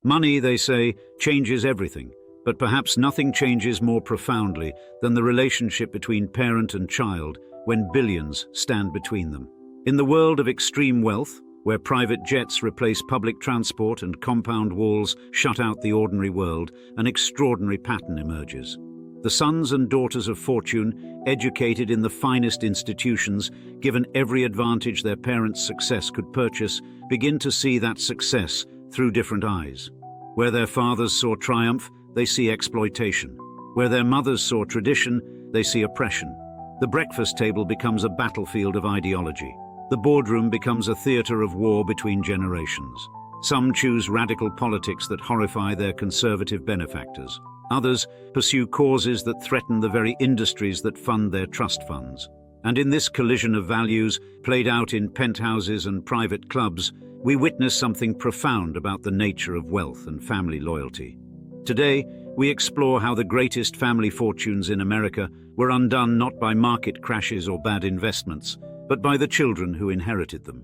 Money, they say, changes everything, but perhaps nothing changes more profoundly than the relationship between parent and child when billions stand between them. In the world of extreme wealth, where private jets replace public transport and compound walls shut out the ordinary world, an extraordinary pattern emerges. The sons and daughters of fortune, educated in the finest institutions, given every advantage their parents' success could purchase, begin to see that success through different eyes. Where their fathers saw triumph, they see exploitation. Where their mothers saw tradition, they see oppression. The breakfast table becomes a battlefield of ideology. The boardroom becomes a theater of war between generations. Some choose radical politics that horrify their conservative benefactors. Others pursue causes that threaten the very industries that fund their trust funds. And in this collision of values, played out in penthouses and private clubs, we witness something profound about the nature of wealth and family loyalty. Today, we explore how the greatest family fortunes in America were undone not by market crashes or bad investments, but by the children who inherited them.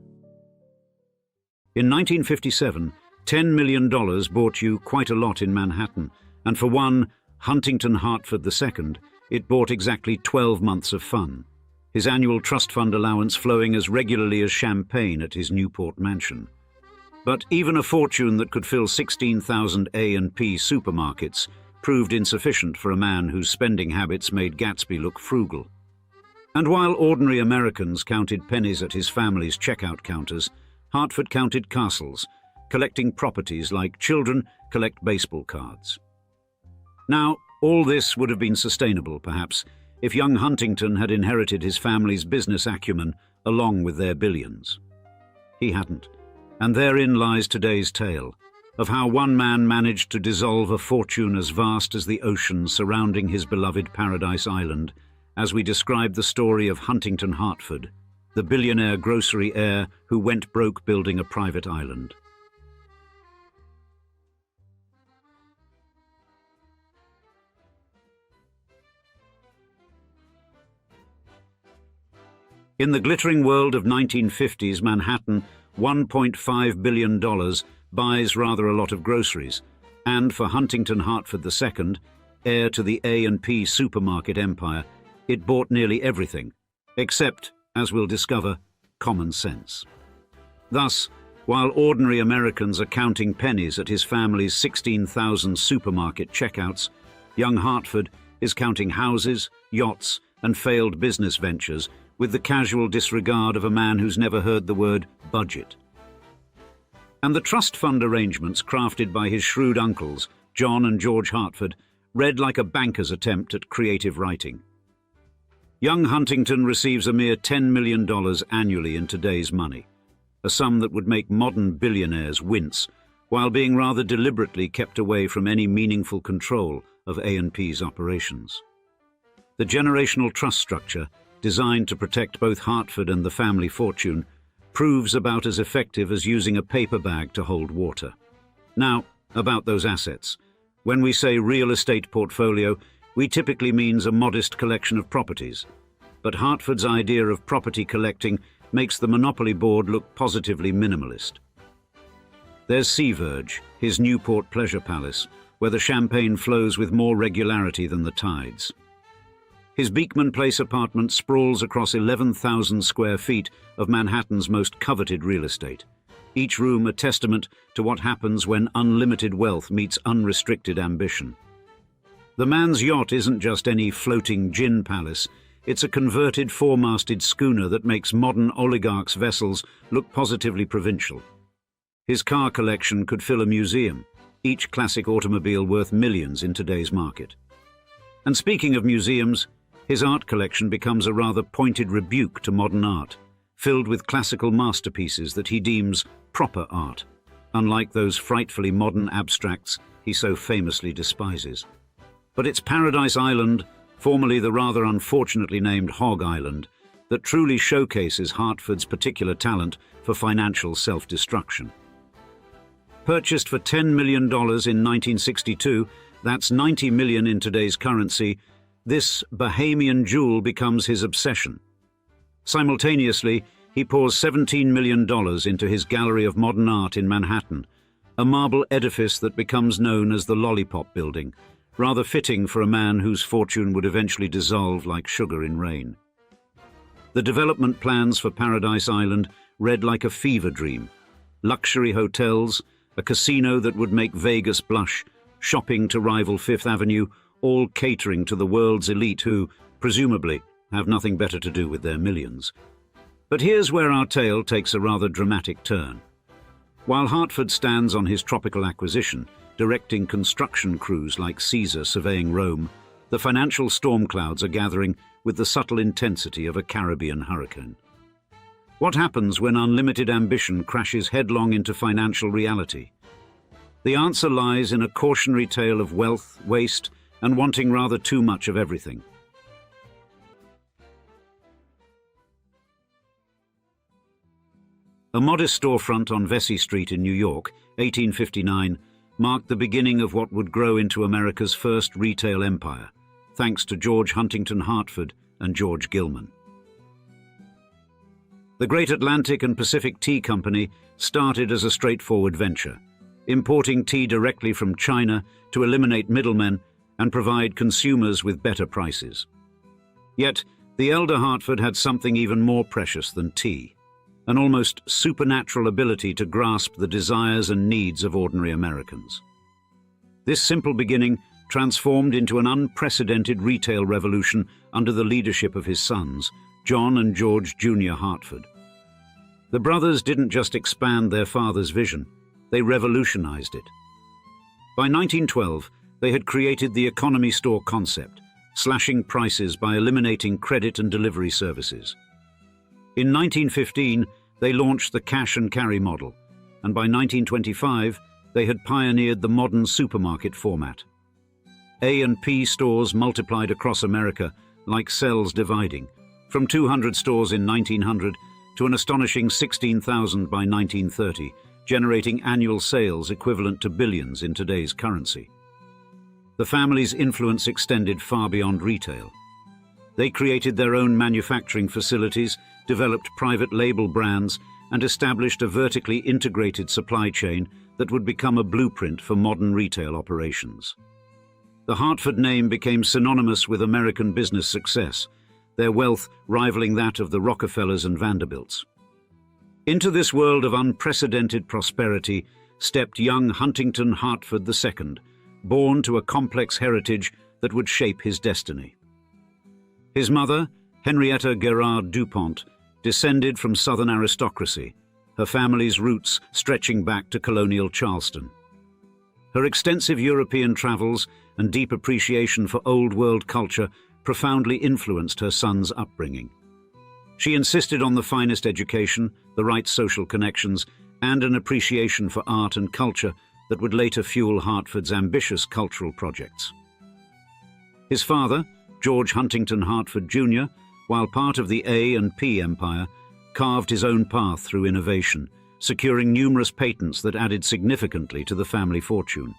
In 1957, $10 million bought you quite a lot in Manhattan, and for one, Huntington Hartford II, it bought exactly 12 months of fun, his annual trust fund allowance flowing as regularly as champagne at his Newport mansion. But even a fortune that could fill 16,000 A&P supermarkets proved insufficient for a man whose spending habits made Gatsby look frugal. And while ordinary Americans counted pennies at his family's checkout counters, Hartford counted castles, collecting properties like children collect baseball cards. Now, all this would have been sustainable, perhaps, if young Huntington had inherited his family's business acumen along with their billions. He hadn't, and therein lies today's tale, of how one man managed to dissolve a fortune as vast as the ocean surrounding his beloved Paradise Island, as we describe the story of Huntington Hartford, the billionaire grocery heir who went broke building a private island. In the glittering world of 1950s Manhattan, $1.5 billion buys rather a lot of groceries, and for Huntington Hartford II, heir to the A&P supermarket empire, it bought nearly everything, except, as we'll discover, common sense. Thus, while ordinary Americans are counting pennies at his family's 16,000 supermarket checkouts, young Hartford is counting houses, yachts, and failed business ventures with the casual disregard of a man who's never heard the word budget. And the trust fund arrangements crafted by his shrewd uncles, John and George Hartford, read like a banker's attempt at creative writing. Young Huntington receives a mere $10 million annually in today's money, a sum that would make modern billionaires wince, while being rather deliberately kept away from any meaningful control of A&P's operations. The generational trust structure, designed to protect both Hartford and the family fortune, proves about as effective as using a paper bag to hold water. Now, about those assets. When we say real estate portfolio, we typically means a modest collection of properties. But Hartford's idea of property collecting makes the Monopoly board look positively minimalist. There's Sea Verge, his Newport pleasure palace, where the champagne flows with more regularity than the tides. His Beekman Place apartment sprawls across 11,000 square feet of Manhattan's most coveted real estate, each room a testament to what happens when unlimited wealth meets unrestricted ambition. The man's yacht isn't just any floating gin palace, it's a converted four-masted schooner that makes modern oligarchs' vessels look positively provincial. His car collection could fill a museum, each classic automobile worth millions in today's market. And speaking of museums, his art collection becomes a rather pointed rebuke to modern art, filled with classical masterpieces that he deems proper art, unlike those frightfully modern abstracts he so famously despises. But it's Paradise Island, formerly the rather unfortunately named Hog Island, that truly showcases Hartford's particular talent for financial self-destruction. Purchased for $10 million in 1962, that's $90 million in today's currency, this Bahamian jewel becomes his obsession. Simultaneously, he pours $17 million into his gallery of modern art in Manhattan, a marble edifice that becomes known as the Lollipop Building, rather fitting for a man whose fortune would eventually dissolve like sugar in rain. The development plans for Paradise Island read like a fever dream. Luxury hotels, a casino that would make Vegas blush, shopping to rival Fifth Avenue, all catering to the world's elite who, presumably, have nothing better to do with their millions. But here's where our tale takes a rather dramatic turn. While Hartford stands on his tropical acquisition, directing construction crews like Caesar surveying Rome, the financial storm clouds are gathering with the subtle intensity of a Caribbean hurricane. What happens when unlimited ambition crashes headlong into financial reality? The answer lies in a cautionary tale of wealth, waste, and wanting rather too much of everything. A modest storefront on Vesey Street in New York, 1859, marked the beginning of what would grow into America's first retail empire, thanks to George Huntington Hartford and George Gilman. The Great Atlantic and Pacific Tea Company started as a straightforward venture, importing tea directly from China to eliminate middlemen and provide consumers with better prices. Yet, the elder Hartford had something even more precious than tea, an almost supernatural ability to grasp the desires and needs of ordinary Americans. This simple beginning transformed into an unprecedented retail revolution under the leadership of his sons, John and George Jr. Hartford. The brothers didn't just expand their father's vision, they revolutionized it. By 1912, they had created the economy store concept, slashing prices by eliminating credit and delivery services. In 1915, they launched the cash and carry model, and by 1925, they had pioneered the modern supermarket format. A&P stores multiplied across America like cells dividing, from 200 stores in 1900 to an astonishing 16,000 by 1930, generating annual sales equivalent to billions in today's currency. The family's influence extended far beyond retail. They created their own manufacturing facilities, developed private label brands, and established a vertically integrated supply chain that would become a blueprint for modern retail operations. The Hartford name became synonymous with American business success, their wealth rivaling that of the Rockefellers and Vanderbilts. Into this world of unprecedented prosperity stepped young Huntington Hartford II, born to a complex heritage that would shape his destiny. His mother, Henrietta Gerard DuPont, descended from Southern aristocracy, her family's roots stretching back to colonial Charleston. Her extensive European travels and deep appreciation for Old World culture profoundly influenced her son's upbringing. She insisted on the finest education, the right social connections, and an appreciation for art and culture that would later fuel Hartford's ambitious cultural projects. His father, George Huntington Hartford Jr., while part of the A&P empire, carved his own path through innovation, securing numerous patents that added significantly to the family fortune.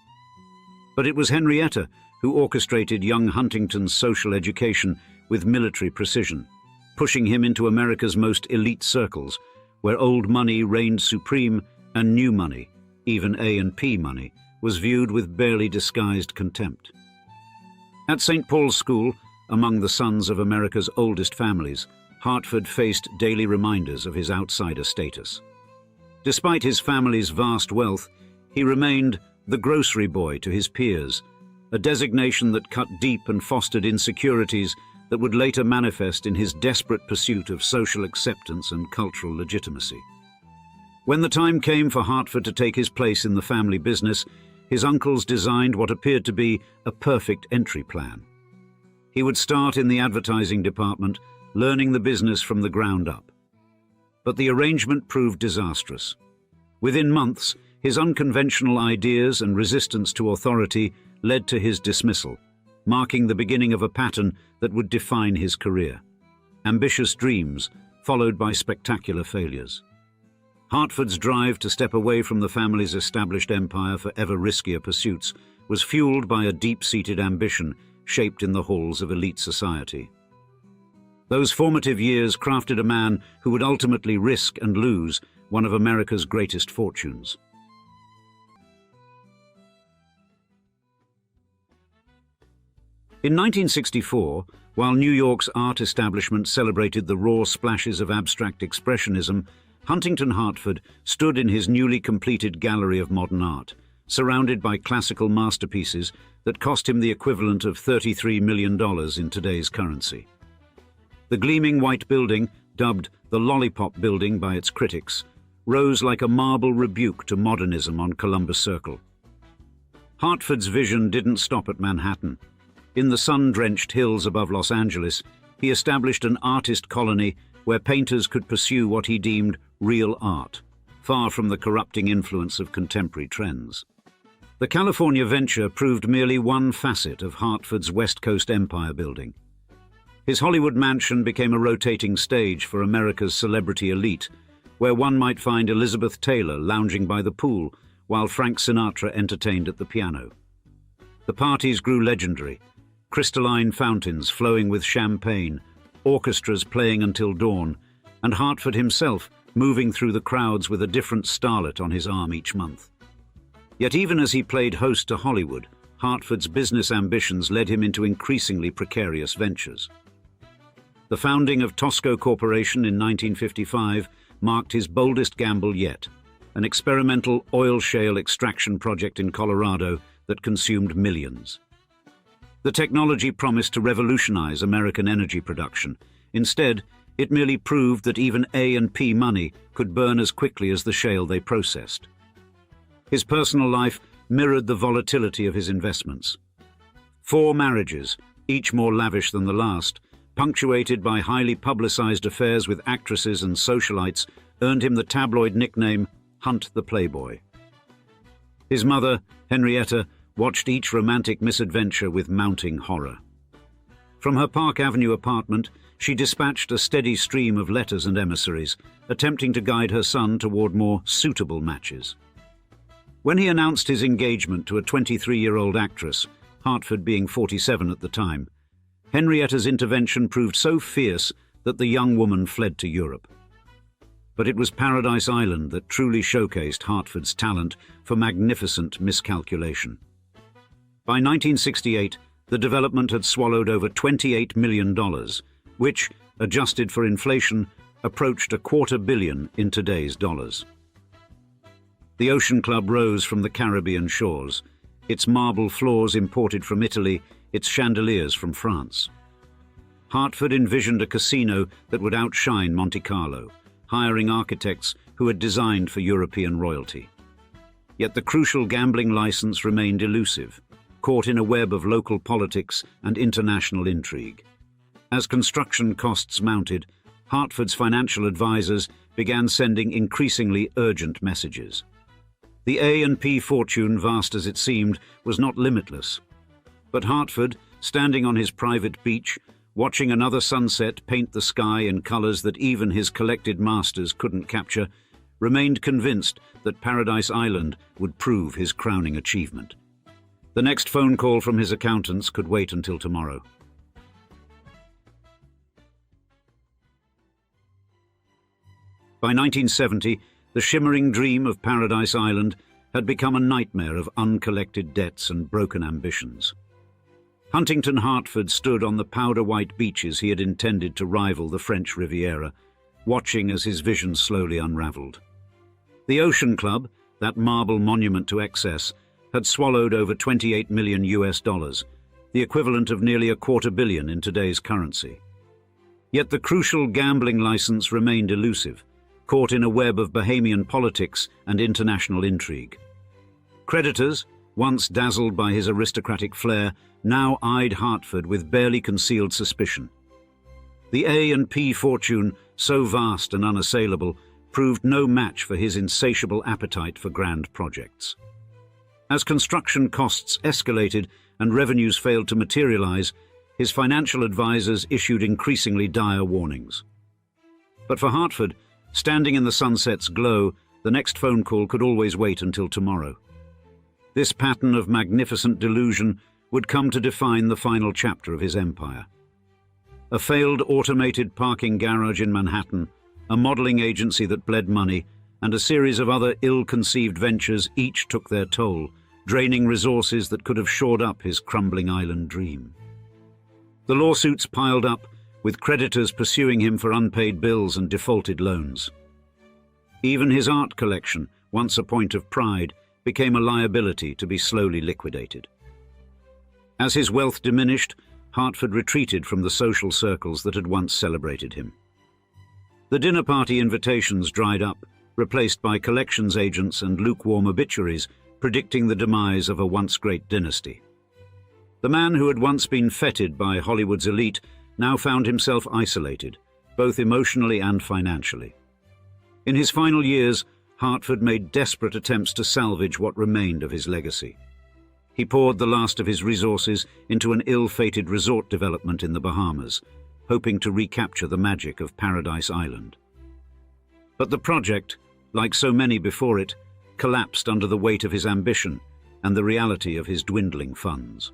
But it was Henrietta who orchestrated young Huntington's social education with military precision, pushing him into America's most elite circles, where old money reigned supreme and new money, even A&P money, was viewed with barely disguised contempt. At St. Paul's School, among the sons of America's oldest families, Hartford faced daily reminders of his outsider status. Despite his family's vast wealth, he remained the grocery boy to his peers, a designation that cut deep and fostered insecurities that would later manifest in his desperate pursuit of social acceptance and cultural legitimacy. When the time came for Hartford to take his place in the family business, his uncles designed what appeared to be a perfect entry plan. He would start in the advertising department, learning the business from the ground up. But the arrangement proved disastrous. Within months, his unconventional ideas and resistance to authority led to his dismissal, marking the beginning of a pattern that would define his career. Ambitious dreams, followed by spectacular failures. Hartford's drive to step away from the family's established empire for ever riskier pursuits was fueled by a deep-seated ambition shaped in the halls of elite society. Those formative years crafted a man who would ultimately risk and lose one of America's greatest fortunes. In 1964, while New York's art establishment celebrated the raw splashes of abstract expressionism, Huntington Hartford stood in his newly completed gallery of modern art, surrounded by classical masterpieces that cost him the equivalent of $33 million in today's currency. The gleaming white building, dubbed the Lollipop Building by its critics, rose like a marble rebuke to modernism on Columbus Circle. Hartford's vision didn't stop at Manhattan. In the sun-drenched hills above Los Angeles, he established an artist colony where painters could pursue what he deemed real art, far from the corrupting influence of contemporary trends. The California venture proved merely one facet of Hartford's West Coast empire building. His Hollywood mansion became a rotating stage for America's celebrity elite, where one might find Elizabeth Taylor lounging by the pool while Frank Sinatra entertained at the piano. The parties grew legendary, crystalline fountains flowing with champagne, orchestras playing until dawn, and Hartford himself moving through the crowds with a different starlet on his arm each month. Yet even as he played host to Hollywood, Hartford's business ambitions led him into increasingly precarious ventures. The founding of Tosco Corporation in 1955 marked his boldest gamble yet, an experimental oil shale extraction project in Colorado that consumed millions. The technology promised to revolutionize American energy production. Instead, it merely proved that even A&P money could burn as quickly as the shale they processed. His personal life mirrored the volatility of his investments. 4 marriages, each more lavish than the last, punctuated by highly publicized affairs with actresses and socialites, earned him the tabloid nickname Hunt the Playboy. His mother, Henrietta, watched each romantic misadventure with mounting horror. From her Park Avenue apartment, she dispatched a steady stream of letters and emissaries, attempting to guide her son toward more suitable matches. When he announced his engagement to a 23-year-old actress, Hartford being 47 at the time, Henrietta's intervention proved so fierce that the young woman fled to Europe. But it was Paradise Island that truly showcased Hartford's talent for magnificent miscalculation. By 1968, the development had swallowed over $28 million, which, adjusted for inflation, approached $250 million in today's dollars. The Ocean Club rose from the Caribbean shores, its marble floors imported from Italy, its chandeliers from France. Hartford envisioned a casino that would outshine Monte Carlo, hiring architects who had designed for European royalty. Yet the crucial gambling license remained elusive, caught in a web of local politics and international intrigue. As construction costs mounted, Hartford's financial advisors began sending increasingly urgent messages. The A&P fortune, vast as it seemed, was not limitless. But Hartford, standing on his private beach, watching another sunset paint the sky in colors that even his collected masters couldn't capture, remained convinced that Paradise Island would prove his crowning achievement. The next phone call from his accountants could wait until tomorrow. By 1970, the shimmering dream of Paradise Island had become a nightmare of uncollected debts and broken ambitions. Huntington Hartford stood on the powder-white beaches he had intended to rival the French Riviera, watching as his vision slowly unraveled. The Ocean Club, that marble monument to excess, had swallowed over $28 million, the equivalent of nearly $250 million in today's currency. Yet the crucial gambling license remained elusive, caught in a web of Bahamian politics and international intrigue. Creditors, once dazzled by his aristocratic flair, now eyed Hartford with barely concealed suspicion. The A&P fortune, so vast and unassailable, proved no match for his insatiable appetite for grand projects. As construction costs escalated and revenues failed to materialize, his financial advisors issued increasingly dire warnings. But for Hartford, standing in the sunset's glow, the next phone call could always wait until tomorrow. This pattern of magnificent delusion would come to define the final chapter of his empire. A failed automated parking garage in Manhattan, a modeling agency that bled money, and a series of other ill-conceived ventures each took their toll, draining resources that could have shored up his crumbling island dream. The lawsuits piled up, with creditors pursuing him for unpaid bills and defaulted loans. Even his art collection, once a point of pride, became a liability to be slowly liquidated. As his wealth diminished, Hartford retreated from the social circles that had once celebrated him. The dinner party invitations dried up, replaced by collections agents and lukewarm obituaries predicting the demise of a once great dynasty. The man who had once been feted by Hollywood's elite now found himself isolated, both emotionally and financially. In his final years, Hartford made desperate attempts to salvage what remained of his legacy. He poured the last of his resources into an ill-fated resort development in the Bahamas, hoping to recapture the magic of Paradise Island. But the project, like so many before it, collapsed under the weight of his ambition and the reality of his dwindling funds.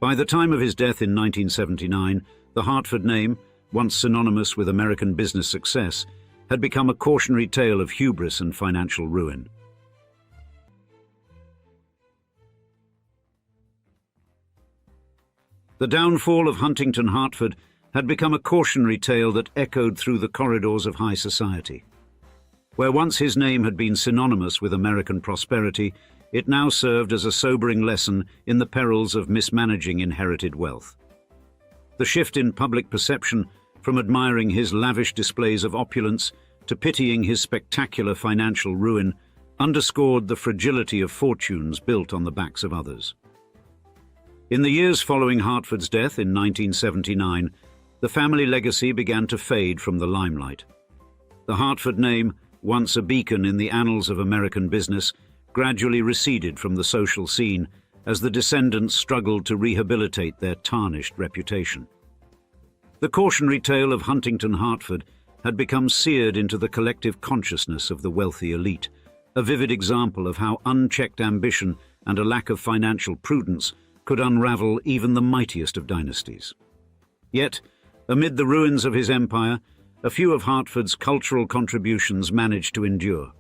By the time of his death in 1979, the Hartford name, once synonymous with American business success, had become a cautionary tale of hubris and financial ruin. The downfall of Huntington Hartford had become a cautionary tale that echoed through the corridors of high society. Where once his name had been synonymous with American prosperity, it now served as a sobering lesson in the perils of mismanaging inherited wealth. The shift in public perception, from admiring his lavish displays of opulence to pitying his spectacular financial ruin, underscored the fragility of fortunes built on the backs of others. In the years following Hartford's death in 1979, the family legacy began to fade from the limelight. The Hartford name, once a beacon in the annals of American business, gradually receded from the social scene as the descendants struggled to rehabilitate their tarnished reputation. The cautionary tale of Huntington Hartford had become seared into the collective consciousness of the wealthy elite, a vivid example of how unchecked ambition and a lack of financial prudence could unravel even the mightiest of dynasties. Yet, amid the ruins of his empire, a few of Hartford's cultural contributions managed to endure.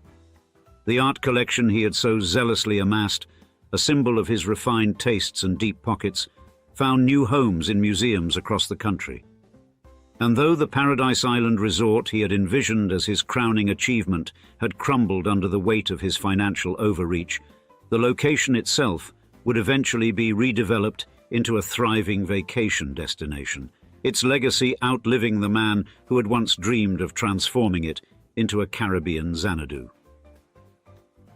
The art collection he had so zealously amassed, a symbol of his refined tastes and deep pockets, found new homes in museums across the country. And though the Paradise Island resort he had envisioned as his crowning achievement had crumbled under the weight of his financial overreach, the location itself would eventually be redeveloped into a thriving vacation destination, its legacy outliving the man who had once dreamed of transforming it into a Caribbean Xanadu.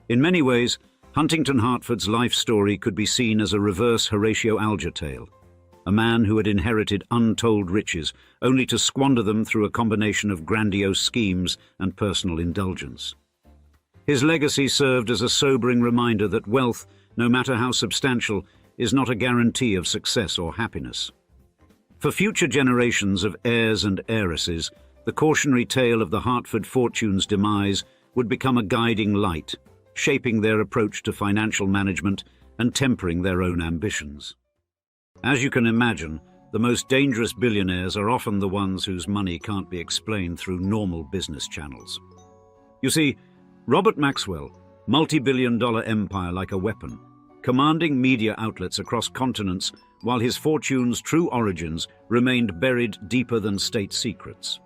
In many ways, Huntington Hartford's life story could be seen as a reverse Horatio Alger tale, a man who had inherited untold riches only to squander them through a combination of grandiose schemes and personal indulgence. His legacy served as a sobering reminder that wealth, no matter how substantial, is not a guarantee of success or happiness. For future generations of heirs and heiresses, the cautionary tale of the Hartford fortune's demise would become a guiding light, shaping their approach to financial management and tempering their own ambitions. As you can imagine, the most dangerous billionaires are often the ones whose money can't be explained through normal business channels. You see, Robert Maxwell, multi-billion-dollar empire like a weapon, commanding media outlets across continents while his fortune's true origins remained buried deeper than state secrets.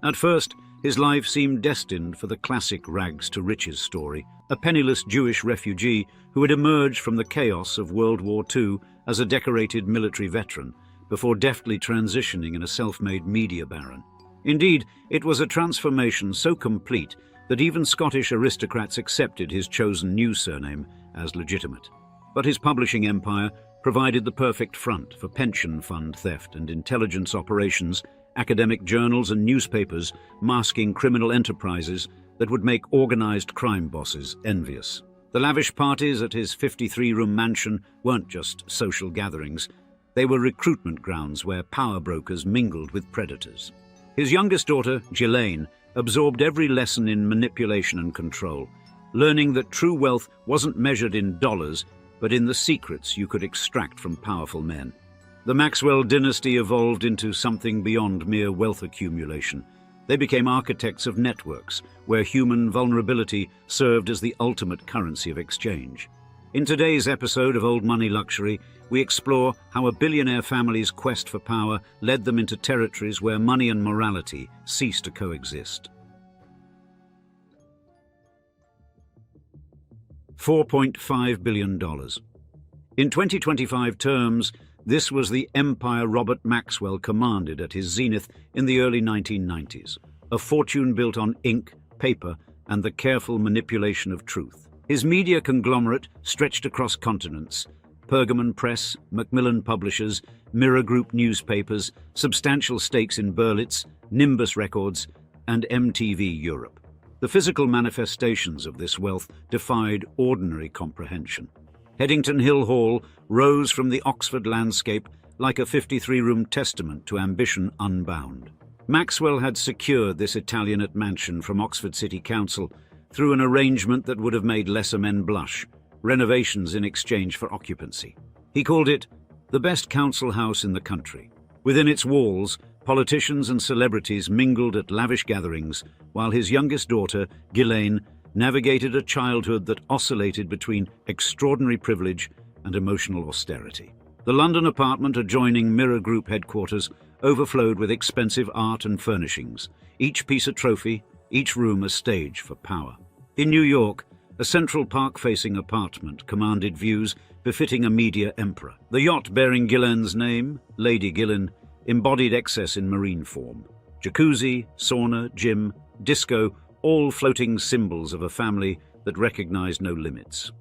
At first, his life seemed destined for the classic rags-to-riches story, a penniless Jewish refugee who had emerged from the chaos of World War II as a decorated military veteran, before deftly transitioning in a self-made media baron. Indeed, it was a transformation so complete that even Scottish aristocrats accepted his chosen new surname as legitimate. But his publishing empire provided the perfect front for pension fund theft and intelligence operations, academic journals and newspapers masking criminal enterprises that would make organized crime bosses envious. The lavish parties at his 53-room mansion weren't just social gatherings. They were recruitment grounds where power brokers mingled with predators. His youngest daughter, Ghislaine, absorbed every lesson in manipulation and control, learning that true wealth wasn't measured in dollars, but in the secrets you could extract from powerful men. The Maxwell dynasty evolved into something beyond mere wealth accumulation. They became architects of networks, where human vulnerability served as the ultimate currency of exchange. In today's episode of Old Money Luxury, we explore how a billionaire family's quest for power led them into territories where money and morality cease to coexist. $4.5 billion. In 2025 terms, this was the empire Robert Maxwell commanded at his zenith in the early 1990s, a fortune built on ink, paper, and the careful manipulation of truth. His media conglomerate stretched across continents: Pergamon Press, Macmillan Publishers, Mirror Group newspapers, substantial stakes in Berlitz, Nimbus Records, and MTV Europe. The physical manifestations of this wealth defied ordinary comprehension. Headington Hill Hall rose from the Oxford landscape like a 53-room testament to ambition unbound. Maxwell had secured this Italianate mansion from Oxford City Council through an arrangement that would have made lesser men blush: renovations in exchange for occupancy. He called it the best council house in the country. Within its walls, politicians and celebrities mingled at lavish gatherings, while his youngest daughter, Ghislaine, navigated a childhood that oscillated between extraordinary privilege and emotional austerity. The London apartment adjoining Mirror Group headquarters overflowed with expensive art and furnishings, each piece a trophy, each room a stage for power. In New York, a Central Park-facing apartment commanded views befitting a media emperor. The yacht bearing Ghislaine's name, Lady Ghislaine, embodied excess in marine form. Jacuzzi, sauna, gym, disco, all floating symbols of a family that recognized no limits.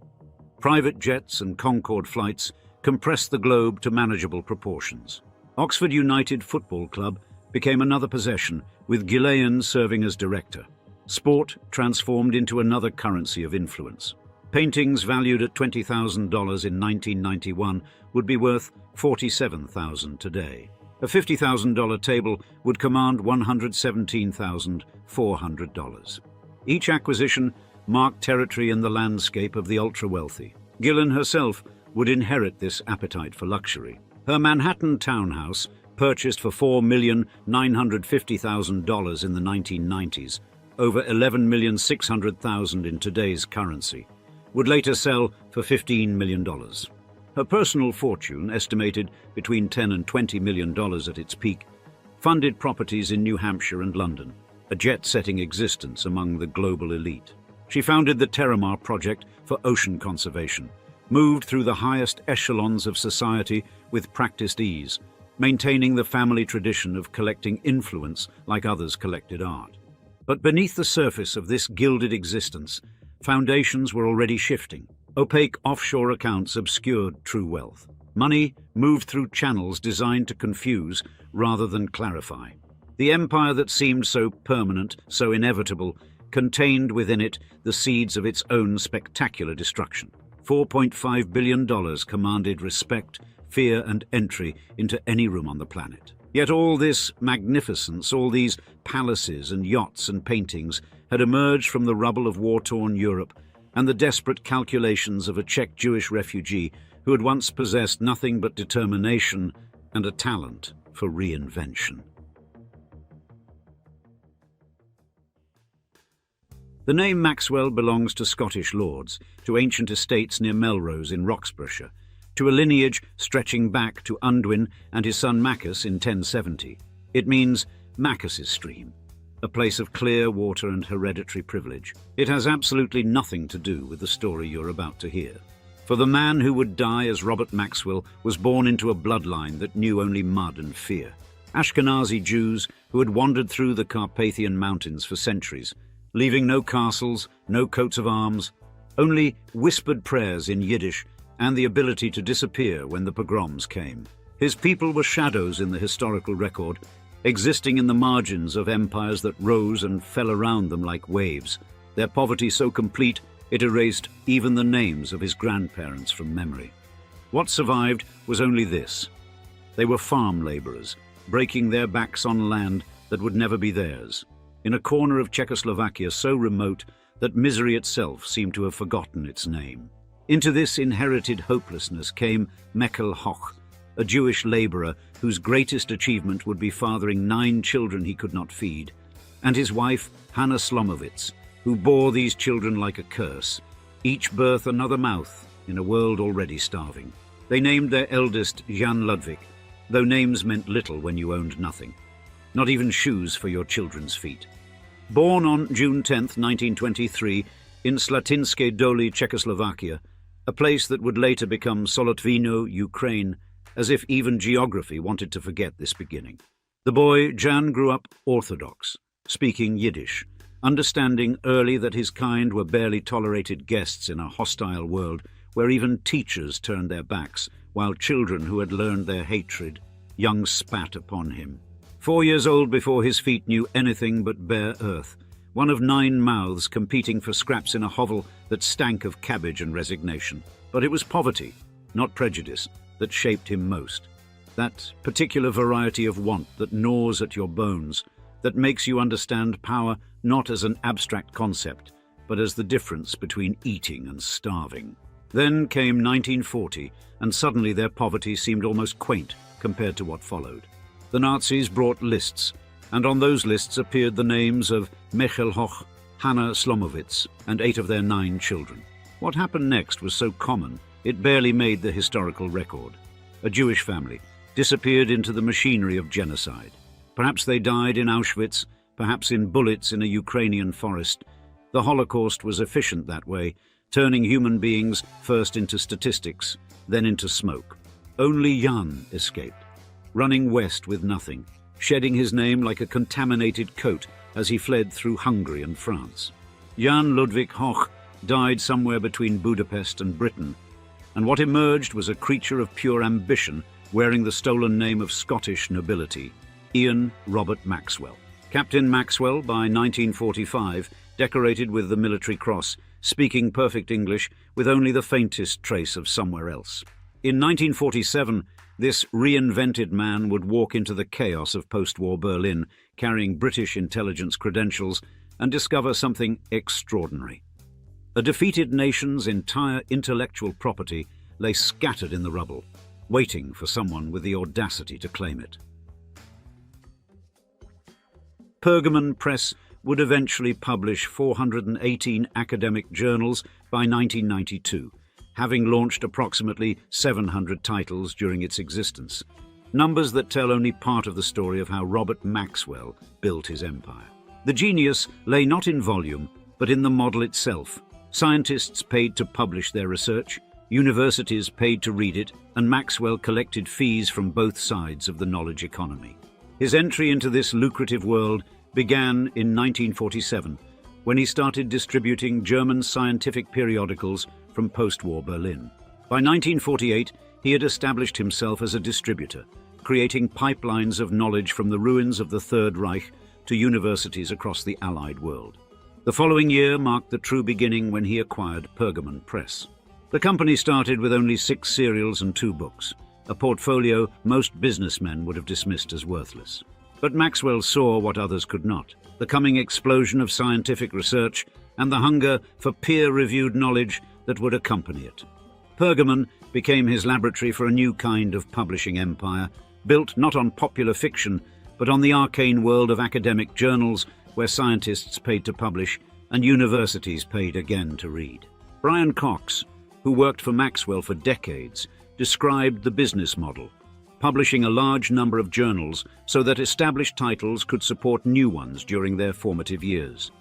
Private jets and Concorde flights compressed the globe to manageable proportions. Oxford United Football Club became another possession, with Ghislaine serving as director. Sport transformed into another currency of influence. Paintings valued at $20,000 in 1991 would be worth $47,000 today. A $50,000 table would command $117,400. Each acquisition marked territory in the landscape of the ultra-wealthy. Ghislaine herself would inherit this appetite for luxury. Her Manhattan townhouse, purchased for $4,950,000 in the 1990s, over $11,600,000 in today's currency, would later sell for $15 million. Her personal fortune, estimated between $10 and $20 million at its peak, funded properties in New Hampshire and London, a jet-setting existence among the global elite. She founded the Terramar Project for ocean conservation, moved through the highest echelons of society with practiced ease, maintaining the family tradition of collecting influence like others collected art. But beneath the surface of this gilded existence, foundations were already shifting. Opaque offshore accounts obscured true wealth. Money moved through channels designed to confuse rather than clarify. The empire that seemed so permanent, so inevitable, contained within it the seeds of its own spectacular destruction. $4.5 billion commanded respect, fear, and entry into any room on the planet. Yet all this magnificence, all these palaces and yachts and paintings, had emerged from the rubble of war-torn Europe and the desperate calculations of a Czech Jewish refugee who had once possessed nothing but determination and a talent for reinvention. The name Maxwell belongs to Scottish lords, to ancient estates near Melrose in Roxburghshire, to a lineage stretching back to Unwin and his son Maccus in 1070. It means Maccus's stream, a place of clear water and hereditary privilege. It has absolutely nothing to do with the story you're about to hear. For the man who would die as Robert Maxwell was born into a bloodline that knew only mud and fear. Ashkenazi Jews who had wandered through the Carpathian Mountains for centuries, leaving no castles, no coats of arms, only whispered prayers in Yiddish and the ability to disappear when the pogroms came. His people were shadows in the historical record, existing in the margins of empires that rose and fell around them like waves, their poverty so complete it erased even the names of his grandparents from memory. What survived was only this: they were farm laborers, breaking their backs on land that would never be theirs, in a corner of Czechoslovakia so remote that misery itself seemed to have forgotten its name. Into this inherited hopelessness came Meckel Hoch, a Jewish laborer whose greatest achievement would be fathering 9 children he could not feed, and his wife Hannah Slomowitz, who bore these children like a curse, each birth another mouth, in a world already starving. They named their eldest Jan Ludwig, though names meant little when you owned nothing. Not even shoes for your children's feet. Born on June 10, 1923, in Slatinské Doly, Czechoslovakia, a place that would later become Solotvino, Ukraine, as if even geography wanted to forget this beginning. The boy Jan grew up Orthodox, speaking Yiddish, understanding early that his kind were barely tolerated guests in a hostile world where even teachers turned their backs, while children who had learned their hatred young spat upon him. 4 years old before his feet knew anything but bare earth, one of 9 mouths competing for scraps in a hovel that stank of cabbage and resignation. But it was poverty, not prejudice, that shaped him most. That particular variety of want that gnaws at your bones, that makes you understand power not as an abstract concept, but as the difference between eating and starving. Then came 1940, and suddenly their poverty seemed almost quaint compared to what followed. The Nazis brought lists, and on those lists appeared the names of Michel Hoch, Hanna Slomowitz, and 8 of their 9 children. What happened next was so common, it barely made the historical record. A Jewish family disappeared into the machinery of genocide. Perhaps they died in Auschwitz, perhaps in bullets in a Ukrainian forest. The Holocaust was efficient that way, turning human beings first into statistics, then into smoke. Only Jan escaped, running west with nothing, shedding his name like a contaminated coat as he fled through Hungary and France. Jan Ludwig Hoch died somewhere between Budapest and Britain, and what emerged was a creature of pure ambition wearing the stolen name of Scottish nobility, Ian Robert Maxwell. Captain Maxwell, by 1945, decorated with the Military Cross, speaking perfect English with only the faintest trace of somewhere else. In 1947, this reinvented man would walk into the chaos of post-war Berlin, carrying British intelligence credentials, and discover something extraordinary. A defeated nation's entire intellectual property lay scattered in the rubble, waiting for someone with the audacity to claim it. Pergamon Press would eventually publish 418 academic journals by 1992, having launched approximately 700 titles during its existence, numbers that tell only part of the story of how Robert Maxwell built his empire. The genius lay not in volume, but in the model itself. Scientists paid to publish their research, universities paid to read it, and Maxwell collected fees from both sides of the knowledge economy. His entry into this lucrative world began in 1947, when he started distributing German scientific periodicals from post-war Berlin. By 1948, he had established himself as a distributor, creating pipelines of knowledge from the ruins of the Third Reich to universities across the Allied world. The following year marked the true beginning when he acquired Pergamon Press. The company started with only 6 serials and 2 books, a portfolio most businessmen would have dismissed as worthless. But Maxwell saw what others could not: the coming explosion of scientific research and the hunger for peer-reviewed knowledge that would accompany it. Pergamon became his laboratory for a new kind of publishing empire, built not on popular fiction, but on the arcane world of academic journals where scientists paid to publish and universities paid again to read. Brian Cox, who worked for Maxwell for decades, described the business model: publishing a large number of journals so that established titles could support new ones during their formative years.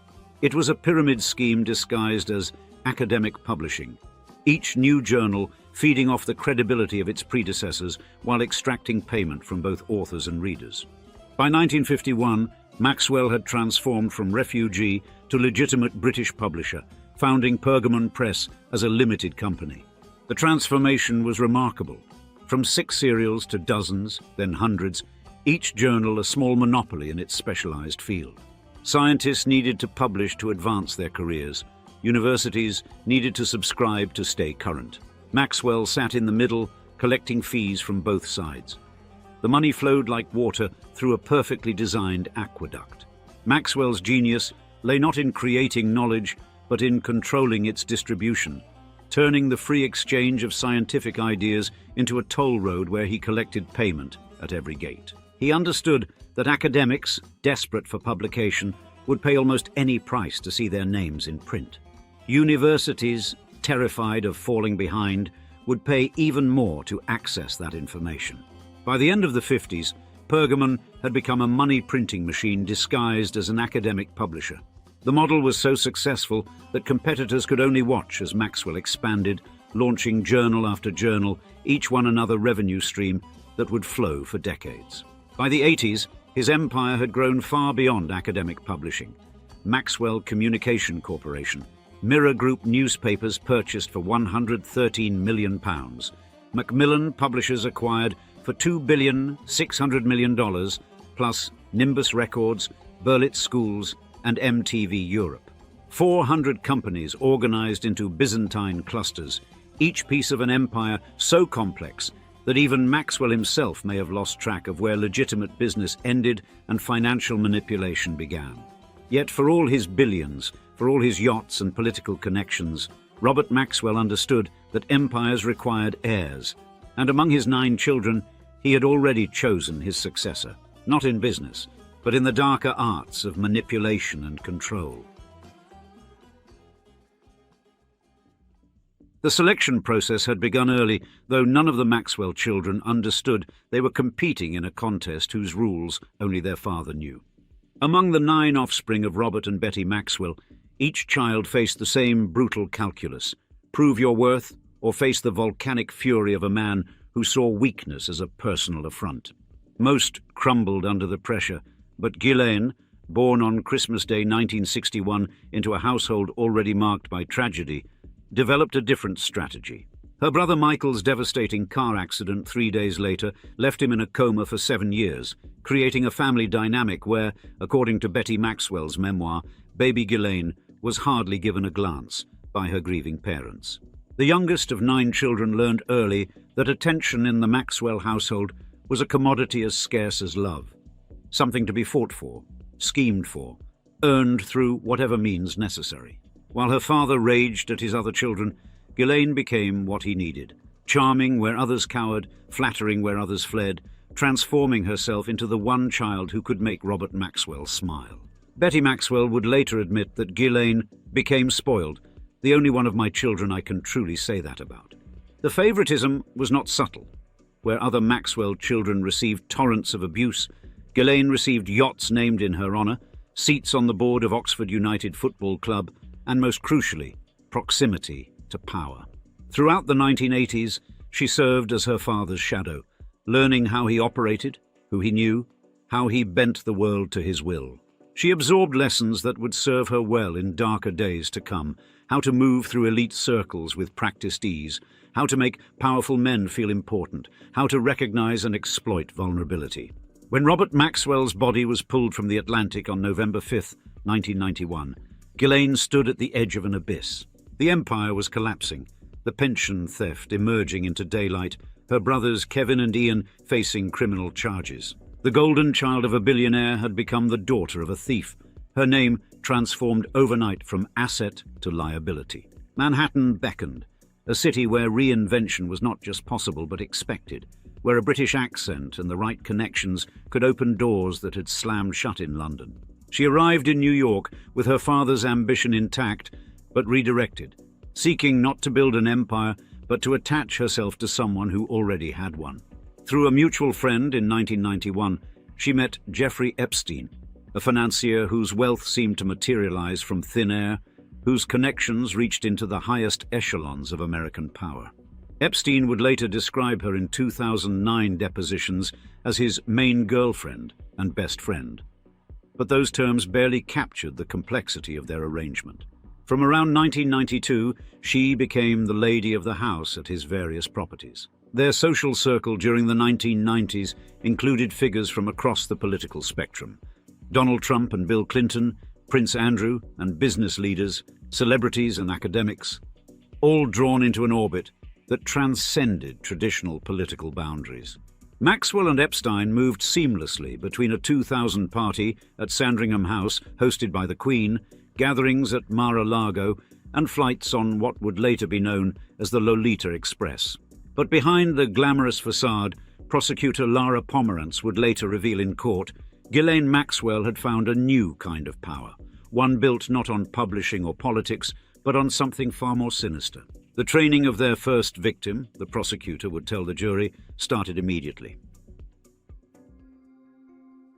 It was a pyramid scheme disguised as academic publishing, each new journal feeding off the credibility of its predecessors while extracting payment from both authors and readers. By 1951, Maxwell had transformed from refugee to legitimate British publisher, founding Pergamon Press as a limited company. The transformation was remarkable. From 6 serials to dozens, then hundreds, each journal a small monopoly in its specialized field. Scientists needed to publish to advance their careers. Universities needed to subscribe to stay current. Maxwell sat in the middle, collecting fees from both sides. The money flowed like water through a perfectly designed aqueduct. Maxwell's genius lay not in creating knowledge, but in controlling its distribution, turning the free exchange of scientific ideas into a toll road where he collected payment at every gate. He understood that academics, desperate for publication, would pay almost any price to see their names in print. Universities, terrified of falling behind, would pay even more to access that information. By the end of the 50s, Pergamon had become a money-printing machine disguised as an academic publisher. The model was so successful that competitors could only watch as Maxwell expanded, launching journal after journal, each one another revenue stream that would flow for decades. By the 80s, his empire had grown far beyond academic publishing. Maxwell Communication Corporation, Mirror Group newspapers purchased for £113 million. Macmillan Publishers acquired for $2.6 billion, plus Nimbus Records, Berlitz Schools, and MTV Europe. 400 companies organized into Byzantine clusters, each piece of an empire so complex that even Maxwell himself may have lost track of where legitimate business ended and financial manipulation began. Yet for all his billions, for all his yachts and political connections, Robert Maxwell understood that empires required heirs, and among his 9 children, he had already chosen his successor, not in business, but in the darker arts of manipulation and control. The selection process had begun early, though none of the Maxwell children understood they were competing in a contest whose rules only their father knew. Among the 9 offspring of Robert and Betty Maxwell, each child faced the same brutal calculus: prove your worth or face the volcanic fury of a man who saw weakness as a personal affront. Most crumbled under the pressure, but Ghislaine, born on Christmas Day 1961 into a household already marked by tragedy, developed a different strategy. Her brother Michael's devastating car accident 3 days later left him in a coma for 7 years, creating a family dynamic where, according to Betty Maxwell's memoir, baby Ghislaine was hardly given a glance by her grieving parents. The youngest of 9 children learned early that attention in the Maxwell household was a commodity as scarce as love, something to be fought for, schemed for, earned through whatever means necessary. While her father raged at his other children, Ghislaine became what he needed, charming where others cowered, flattering where others fled, transforming herself into the one child who could make Robert Maxwell smile. Betty Maxwell would later admit that Ghislaine became spoiled, the only one of my children I can truly say that about. The favoritism was not subtle. Where other Maxwell children received torrents of abuse, Ghislaine received yachts named in her honor, seats on the board of Oxford United Football Club, and most crucially, proximity to power. Throughout the 1980s, she served as her father's shadow, learning how he operated, who he knew, how he bent the world to his will. She absorbed lessons that would serve her well in darker days to come: how to move through elite circles with practiced ease, how to make powerful men feel important, how to recognize and exploit vulnerability. When Robert Maxwell's body was pulled from the Atlantic on November 5, 1991, Ghislaine stood at the edge of an abyss. The empire was collapsing, the pension theft emerging into daylight, her brothers Kevin and Ian facing criminal charges. The golden child of a billionaire had become the daughter of a thief, her name transformed overnight from asset to liability. Manhattan beckoned, a city where reinvention was not just possible but expected, where a British accent and the right connections could open doors that had slammed shut in London. She arrived in New York with her father's ambition intact, but redirected, seeking not to build an empire, but to attach herself to someone who already had one. Through a mutual friend in 1991, she met Jeffrey Epstein, a financier whose wealth seemed to materialize from thin air, whose connections reached into the highest echelons of American power. Epstein would later describe her in 2009 depositions as his main girlfriend and best friend. But those terms barely captured the complexity of their arrangement. From around 1992, she became the lady of the house at his various properties. Their social circle during the 1990s included figures from across the political spectrum: Donald Trump and Bill Clinton, Prince Andrew and business leaders, celebrities and academics, all drawn into an orbit that transcended traditional political boundaries. Maxwell and Epstein moved seamlessly between a 2,000 party at Sandringham House hosted by the Queen, gatherings at Mar-a-Lago, and flights on what would later be known as the Lolita Express. But behind the glamorous facade, prosecutor Lara Pomerantz would later reveal in court, Ghislaine Maxwell had found a new kind of power, one built not on publishing or politics, but on something far more sinister: The training of their first victim, the prosecutor would tell the jury, started immediately.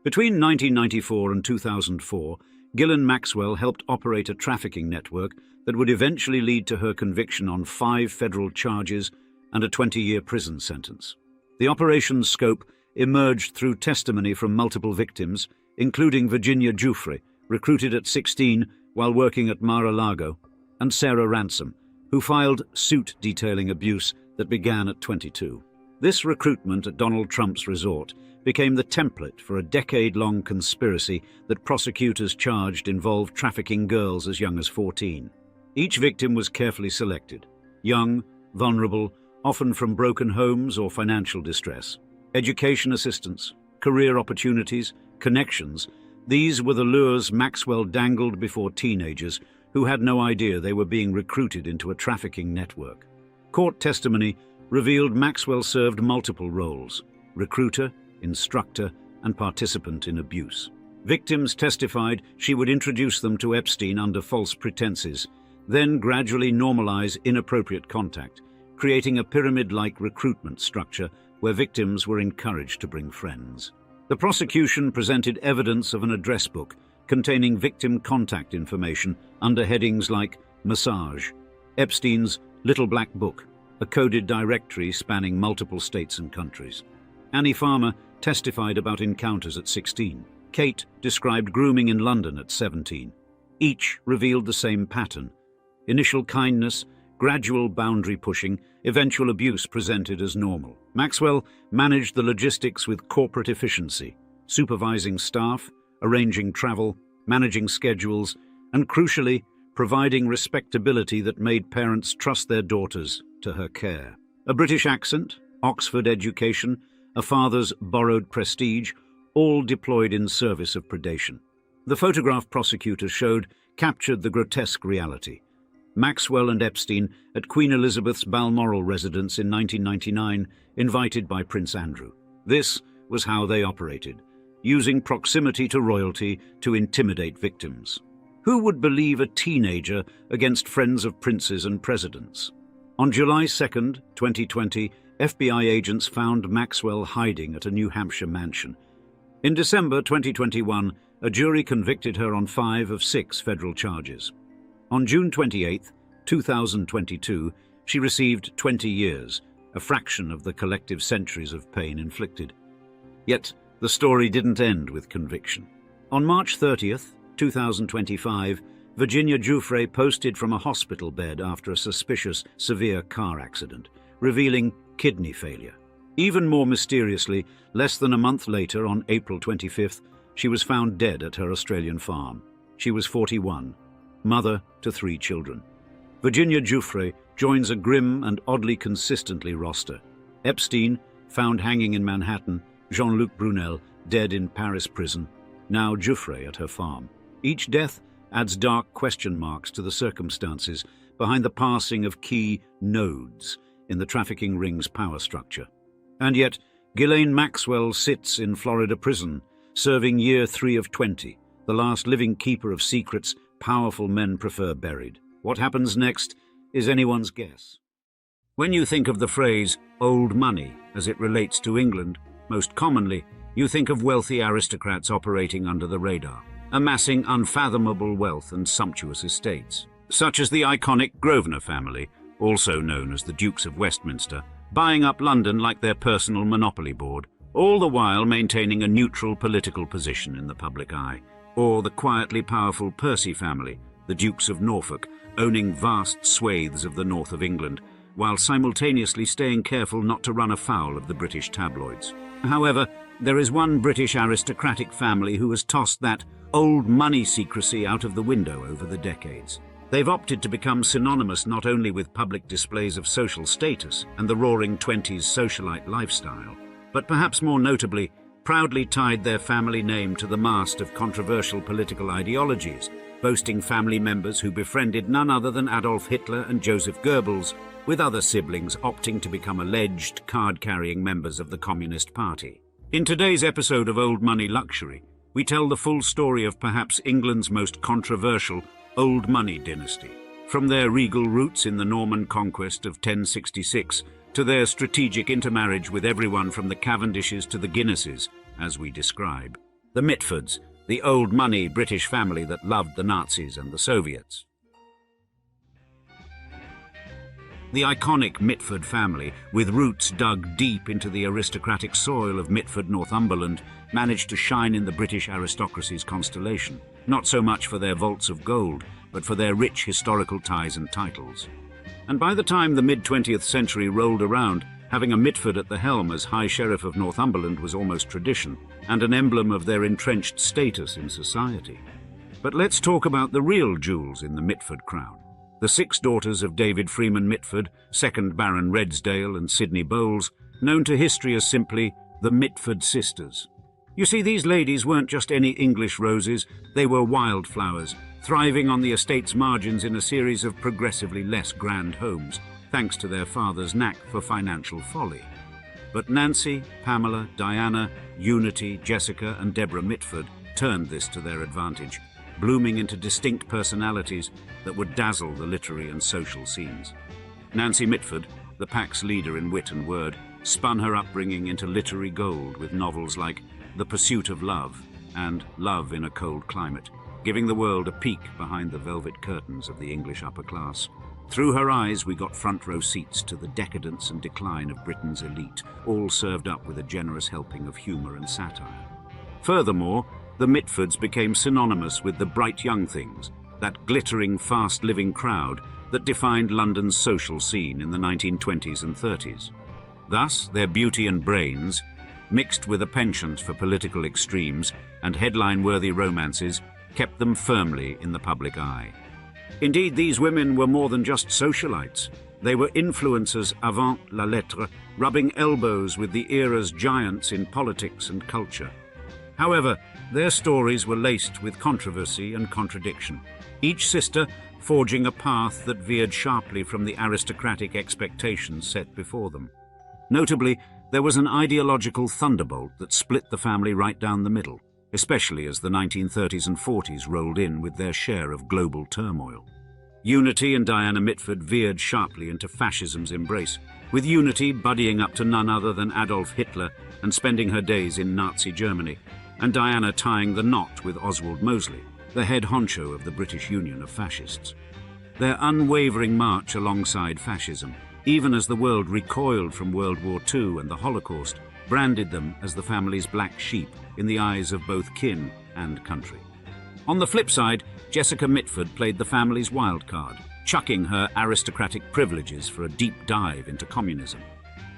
Between 1994 and 2004, Ghislaine Maxwell helped operate a trafficking network that would eventually lead to her conviction on 5 federal charges and a 20-year prison sentence. The operation's scope emerged through testimony from multiple victims, including Virginia Giuffre, recruited at 16 while working at Mar-a-Lago, and Sarah Ransom, who filed suit detailing abuse that began at 22. This recruitment at Donald Trump's resort became the template for a decade-long conspiracy that prosecutors charged involved trafficking girls as young as 14. Each victim was carefully selected: young, vulnerable, often from broken homes or financial distress. Education assistance, career opportunities, connections — these were the lures Maxwell dangled before teenagers who had no idea they were being recruited into a trafficking network. Court testimony revealed Maxwell served multiple roles: recruiter, instructor, and participant in abuse. Victims testified she would introduce them to Epstein under false pretenses, then gradually normalize inappropriate contact, creating a pyramid-like recruitment structure where victims were encouraged to bring friends. The prosecution presented evidence of an address book containing victim contact information under headings like massage, Epstein's Little Black Book, a coded directory spanning multiple states and countries. Annie Farmer testified about encounters at 16. Kate described grooming in London at 17. Each revealed the same pattern: initial kindness, gradual boundary pushing, eventual abuse presented as normal. Maxwell managed the logistics with corporate efficiency, supervising staff, arranging travel, managing schedules, and crucially, providing respectability that made parents trust their daughters to her care. A British accent, Oxford education, a father's borrowed prestige, all deployed in service of predation. The photograph prosecutors showed captured the grotesque reality. Maxwell and Epstein at Queen Elizabeth's Balmoral residence in 1999, invited by Prince Andrew. This was how they operated, using proximity to royalty to intimidate victims. Who would believe a teenager against friends of princes and presidents? On July 2, 2020, FBI agents found Maxwell hiding at a New Hampshire mansion. In December 2021, a jury convicted her on 5 of 6 federal charges. On June 28, 2022, she received 20 years, a fraction of the collective centuries of pain inflicted. Yet, the story didn't end with conviction. On March 30, 2025, Virginia Giuffre posted from a hospital bed after a suspicious severe car accident, revealing kidney failure. Even more mysteriously, less than a month later, on April 25th, she was found dead at her Australian farm. She was 41, mother to 3 children. Virginia Giuffre joins a grim and oddly consistently roster. Epstein, found hanging in Manhattan; Jean-Luc Brunel, dead in Paris prison; now Giuffre at her farm. Each death adds dark question marks to the circumstances behind the passing of key nodes in the trafficking ring's power structure. And yet, Ghislaine Maxwell sits in Florida prison, serving year 3 of 20, the last living keeper of secrets powerful men prefer buried. What happens next is anyone's guess. When you think of the phrase old money as it relates to England, most commonly, you think of wealthy aristocrats operating under the radar, amassing unfathomable wealth and sumptuous estates, such as the iconic Grosvenor family, also known as the Dukes of Westminster, buying up London like their personal monopoly board, all the while maintaining a neutral political position in the public eye. Or the quietly powerful Percy family, the Dukes of Norfolk, owning vast swathes of the north of England, while simultaneously staying careful not to run afoul of the British tabloids. However, there is one British aristocratic family who has tossed that old money secrecy out of the window over the decades. They've opted to become synonymous not only with public displays of social status and the roaring 20s socialite lifestyle, but perhaps more notably, proudly tied their family name to the mast of controversial political ideologies, boasting family members who befriended none other than Adolf Hitler and Joseph Goebbels, with other siblings opting to become alleged card-carrying members of the Communist Party. In today's episode of Old Money Luxury, we tell the full story of perhaps England's most controversial old money dynasty. From their regal roots in the Norman conquest of 1066 to their strategic intermarriage with everyone from the Cavendishes to the Guinnesses, as we describe. The Mitfords, the old money British family that loved the Nazis and the Soviets. The iconic Mitford family, with roots dug deep into the aristocratic soil of Mitford, Northumberland, managed to shine in the British aristocracy's constellation, not so much for their vaults of gold, but for their rich historical ties and titles. And by the time the mid-20th century rolled around, having a Mitford at the helm as High Sheriff of Northumberland was almost tradition, and an emblem of their entrenched status in society. But let's talk about the real jewels in the Mitford crown. The 6 daughters of David Freeman Mitford, 2nd Baron Redesdale and Sidney Bowles, known to history as simply the Mitford sisters. You see, these ladies weren't just any English roses, they were wildflowers, thriving on the estate's margins in a series of progressively less grand homes, thanks to their father's knack for financial folly. But Nancy, Pamela, Diana, Unity, Jessica and Deborah Mitford turned this to their advantage, blooming into distinct personalities that would dazzle the literary and social scenes. Nancy Mitford, the pack's leader in wit and word, spun her upbringing into literary gold with novels like The Pursuit of Love and Love in a Cold Climate, giving the world a peek behind the velvet curtains of the English upper class. Through her eyes we got front row seats to the decadence and decline of Britain's elite, all served up with a generous helping of humour and satire. Furthermore, the Mitfords became synonymous with the bright young things, that glittering, fast-living crowd that defined London's social scene in the 1920s and 30s. Thus, their beauty and brains, mixed with a penchant for political extremes and headline-worthy romances, kept them firmly in the public eye. Indeed, these women were more than just socialites. They were influencers avant la lettre, rubbing elbows with the era's giants in politics and culture. However, their stories were laced with controversy and contradiction, each sister forging a path that veered sharply from the aristocratic expectations set before them. Notably, there was an ideological thunderbolt that split the family right down the middle, especially as the 1930s and 40s rolled in with their share of global turmoil. Unity and Diana Mitford veered sharply into fascism's embrace, with Unity buddying up to none other than Adolf Hitler and spending her days in Nazi Germany, and Diana tying the knot with Oswald Mosley, the head honcho of the British Union of Fascists. Their unwavering march alongside fascism, even as the world recoiled from World War II and the Holocaust, branded them as the family's black sheep in the eyes of both kin and country. On the flip side, Jessica Mitford played the family's wild card, chucking her aristocratic privileges for a deep dive into communism.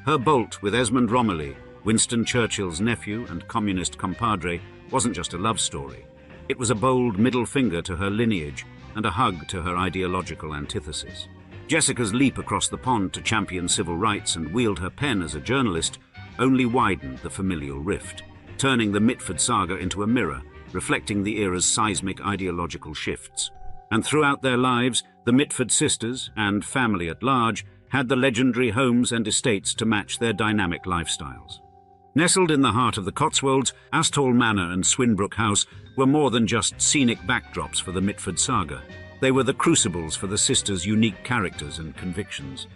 Her bolt with Esmond Romilly, Winston Churchill's nephew and communist compadre, wasn't just a love story. It was a bold middle finger to her lineage and a hug to her ideological antithesis. Jessica's leap across the pond to champion civil rights and wield her pen as a journalist only widened the familial rift, turning the Mitford saga into a mirror, reflecting the era's seismic ideological shifts. And throughout their lives, the Mitford sisters, and family at large, had the legendary homes and estates to match their dynamic lifestyles. Nestled in the heart of the Cotswolds, Asthall Manor and Swinbrook House were more than just scenic backdrops for the Mitford saga. They were the crucibles for the sisters' unique characters and convictions.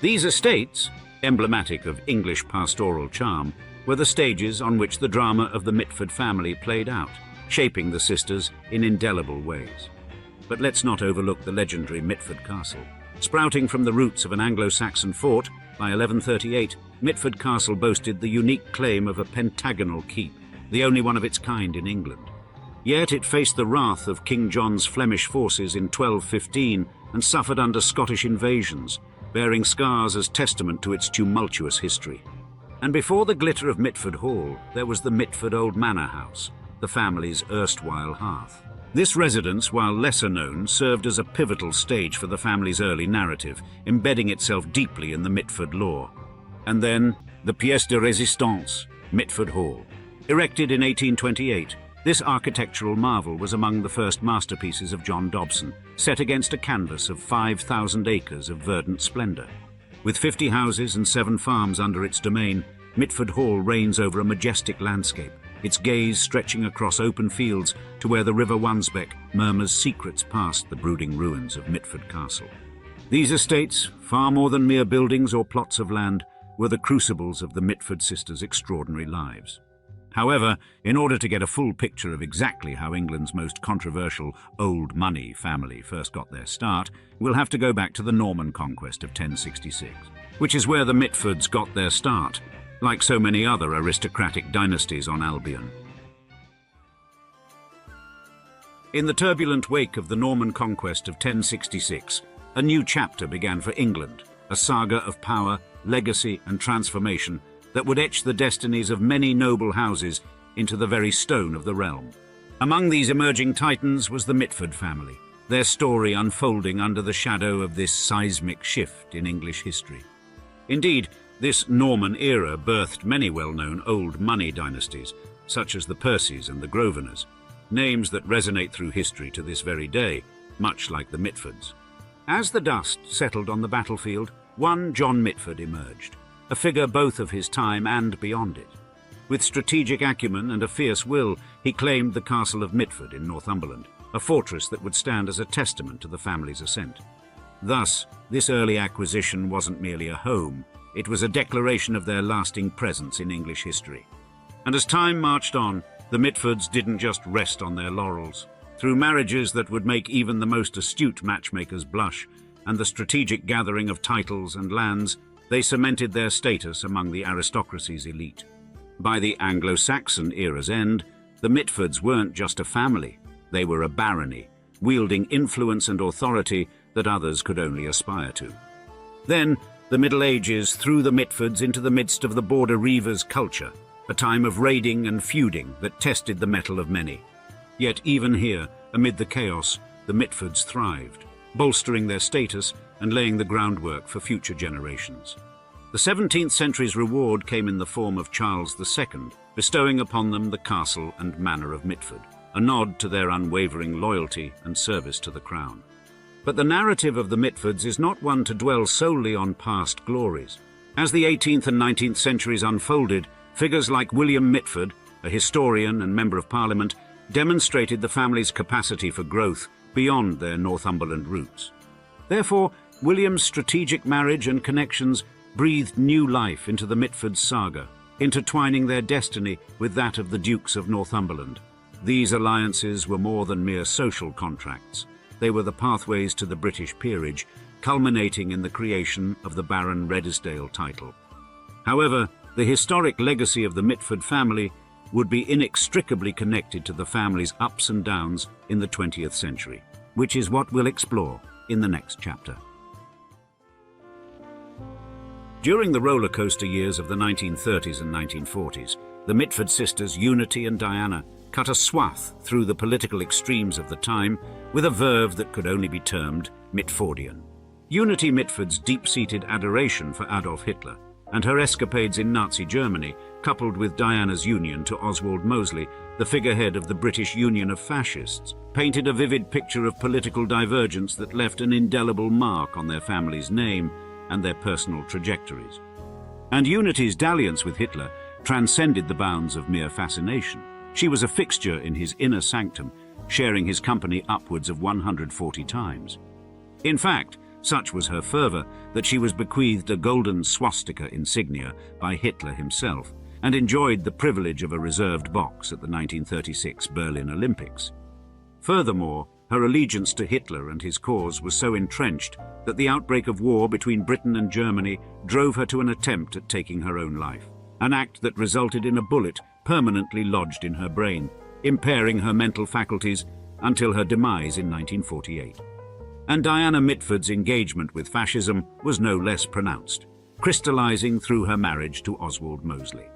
These estates, emblematic of English pastoral charm, were the stages on which the drama of the Mitford family played out, shaping the sisters in indelible ways. But let's not overlook the legendary Mitford Castle. Sprouting from the roots of an Anglo-Saxon fort, by 1138, Mitford Castle boasted the unique claim of a pentagonal keep, the only one of its kind in England. Yet it faced the wrath of King John's Flemish forces in 1215 and suffered under Scottish invasions, bearing scars as testament to its tumultuous history. And before the glitter of Mitford Hall, there was the Mitford Old Manor House, the family's erstwhile hearth. This residence, while lesser known, served as a pivotal stage for the family's early narrative, embedding itself deeply in the Mitford lore. And then, the pièce de résistance, Mitford Hall. Erected in 1828, this architectural marvel was among the first masterpieces of John Dobson, set against a canvas of 5,000 acres of verdant splendour. With 50 houses and 7 farms under its domain, Mitford Hall reigns over a majestic landscape, its gaze stretching across open fields to where the River Wansbeck murmurs secrets past the brooding ruins of Mitford Castle. These estates, far more than mere buildings or plots of land, were the crucibles of the Mitford sisters' extraordinary lives. However, in order to get a full picture of exactly how England's most controversial old money family first got their start, we'll have to go back to the Norman conquest of 1066, which is where the Mitfords got their start, like so many other aristocratic dynasties on Albion. In the turbulent wake of the Norman conquest of 1066, a new chapter began for England, a saga of power, legacy and transformation that would etch the destinies of many noble houses into the very stone of the realm. Among these emerging titans was the Mitford family, their story unfolding under the shadow of this seismic shift in English history. Indeed, this Norman era birthed many well-known old money dynasties, such as the Percys and the Grosvenors, names that resonate through history to this very day, much like the Mitfords. As the dust settled on the battlefield, one John Mitford emerged, a figure both of his time and beyond it. With strategic acumen and a fierce will, he claimed the castle of Mitford in Northumberland, a fortress that would stand as a testament to the family's ascent. Thus, this early acquisition wasn't merely a home, it was a declaration of their lasting presence in English history. And as time marched on, the Mitfords didn't just rest on their laurels. Through marriages that would make even the most astute matchmakers blush, and the strategic gathering of titles and lands, they cemented their status among the aristocracy's elite. By the Anglo-Saxon era's end, the Mitfords weren't just a family, they were a barony, wielding influence and authority that others could only aspire to. Then, the Middle Ages threw the Mitfords into the midst of the border reivers' culture, a time of raiding and feuding that tested the mettle of many. Yet even here, amid the chaos, the Mitfords thrived, bolstering their status and laying the groundwork for future generations. The 17th century's reward came in the form of Charles II, bestowing upon them the castle and manor of Mitford, a nod to their unwavering loyalty and service to the crown. But the narrative of the Mitfords is not one to dwell solely on past glories. As the 18th and 19th centuries unfolded, figures like William Mitford, a historian and Member of Parliament, demonstrated the family's capacity for growth beyond their Northumberland roots. Therefore, William's strategic marriage and connections breathed new life into the Mitford saga, intertwining their destiny with that of the Dukes of Northumberland. These alliances were more than mere social contracts. They were the pathways to the British peerage, culminating in the creation of the Baron Redesdale title. However, the historic legacy of the Mitford family would be inextricably connected to the family's ups and downs in the 20th century, which is what we'll explore in the next chapter. During the roller coaster years of the 1930s and 1940s, the Mitford sisters Unity and Diana cut a swath through the political extremes of the time with a verve that could only be termed Mitfordian. Unity Mitford's deep-seated adoration for Adolf Hitler and her escapades in Nazi Germany, coupled with Diana's union to Oswald Mosley, the figurehead of the British Union of Fascists, painted a vivid picture of political divergence that left an indelible mark on their family's name and their personal trajectories. And Unity's dalliance with Hitler transcended the bounds of mere fascination. She was a fixture in his inner sanctum, sharing his company upwards of 140 times. In fact, such was her fervour that she was bequeathed a golden swastika insignia by Hitler himself and enjoyed the privilege of a reserved box at the 1936 Berlin Olympics. Furthermore, her allegiance to Hitler and his cause was so entrenched that the outbreak of war between Britain and Germany drove her to an attempt at taking her own life, an act that resulted in a bullet permanently lodged in her brain, impairing her mental faculties until her demise in 1948. And Diana Mitford's engagement with fascism was no less pronounced, crystallizing through her marriage to Oswald Mosley.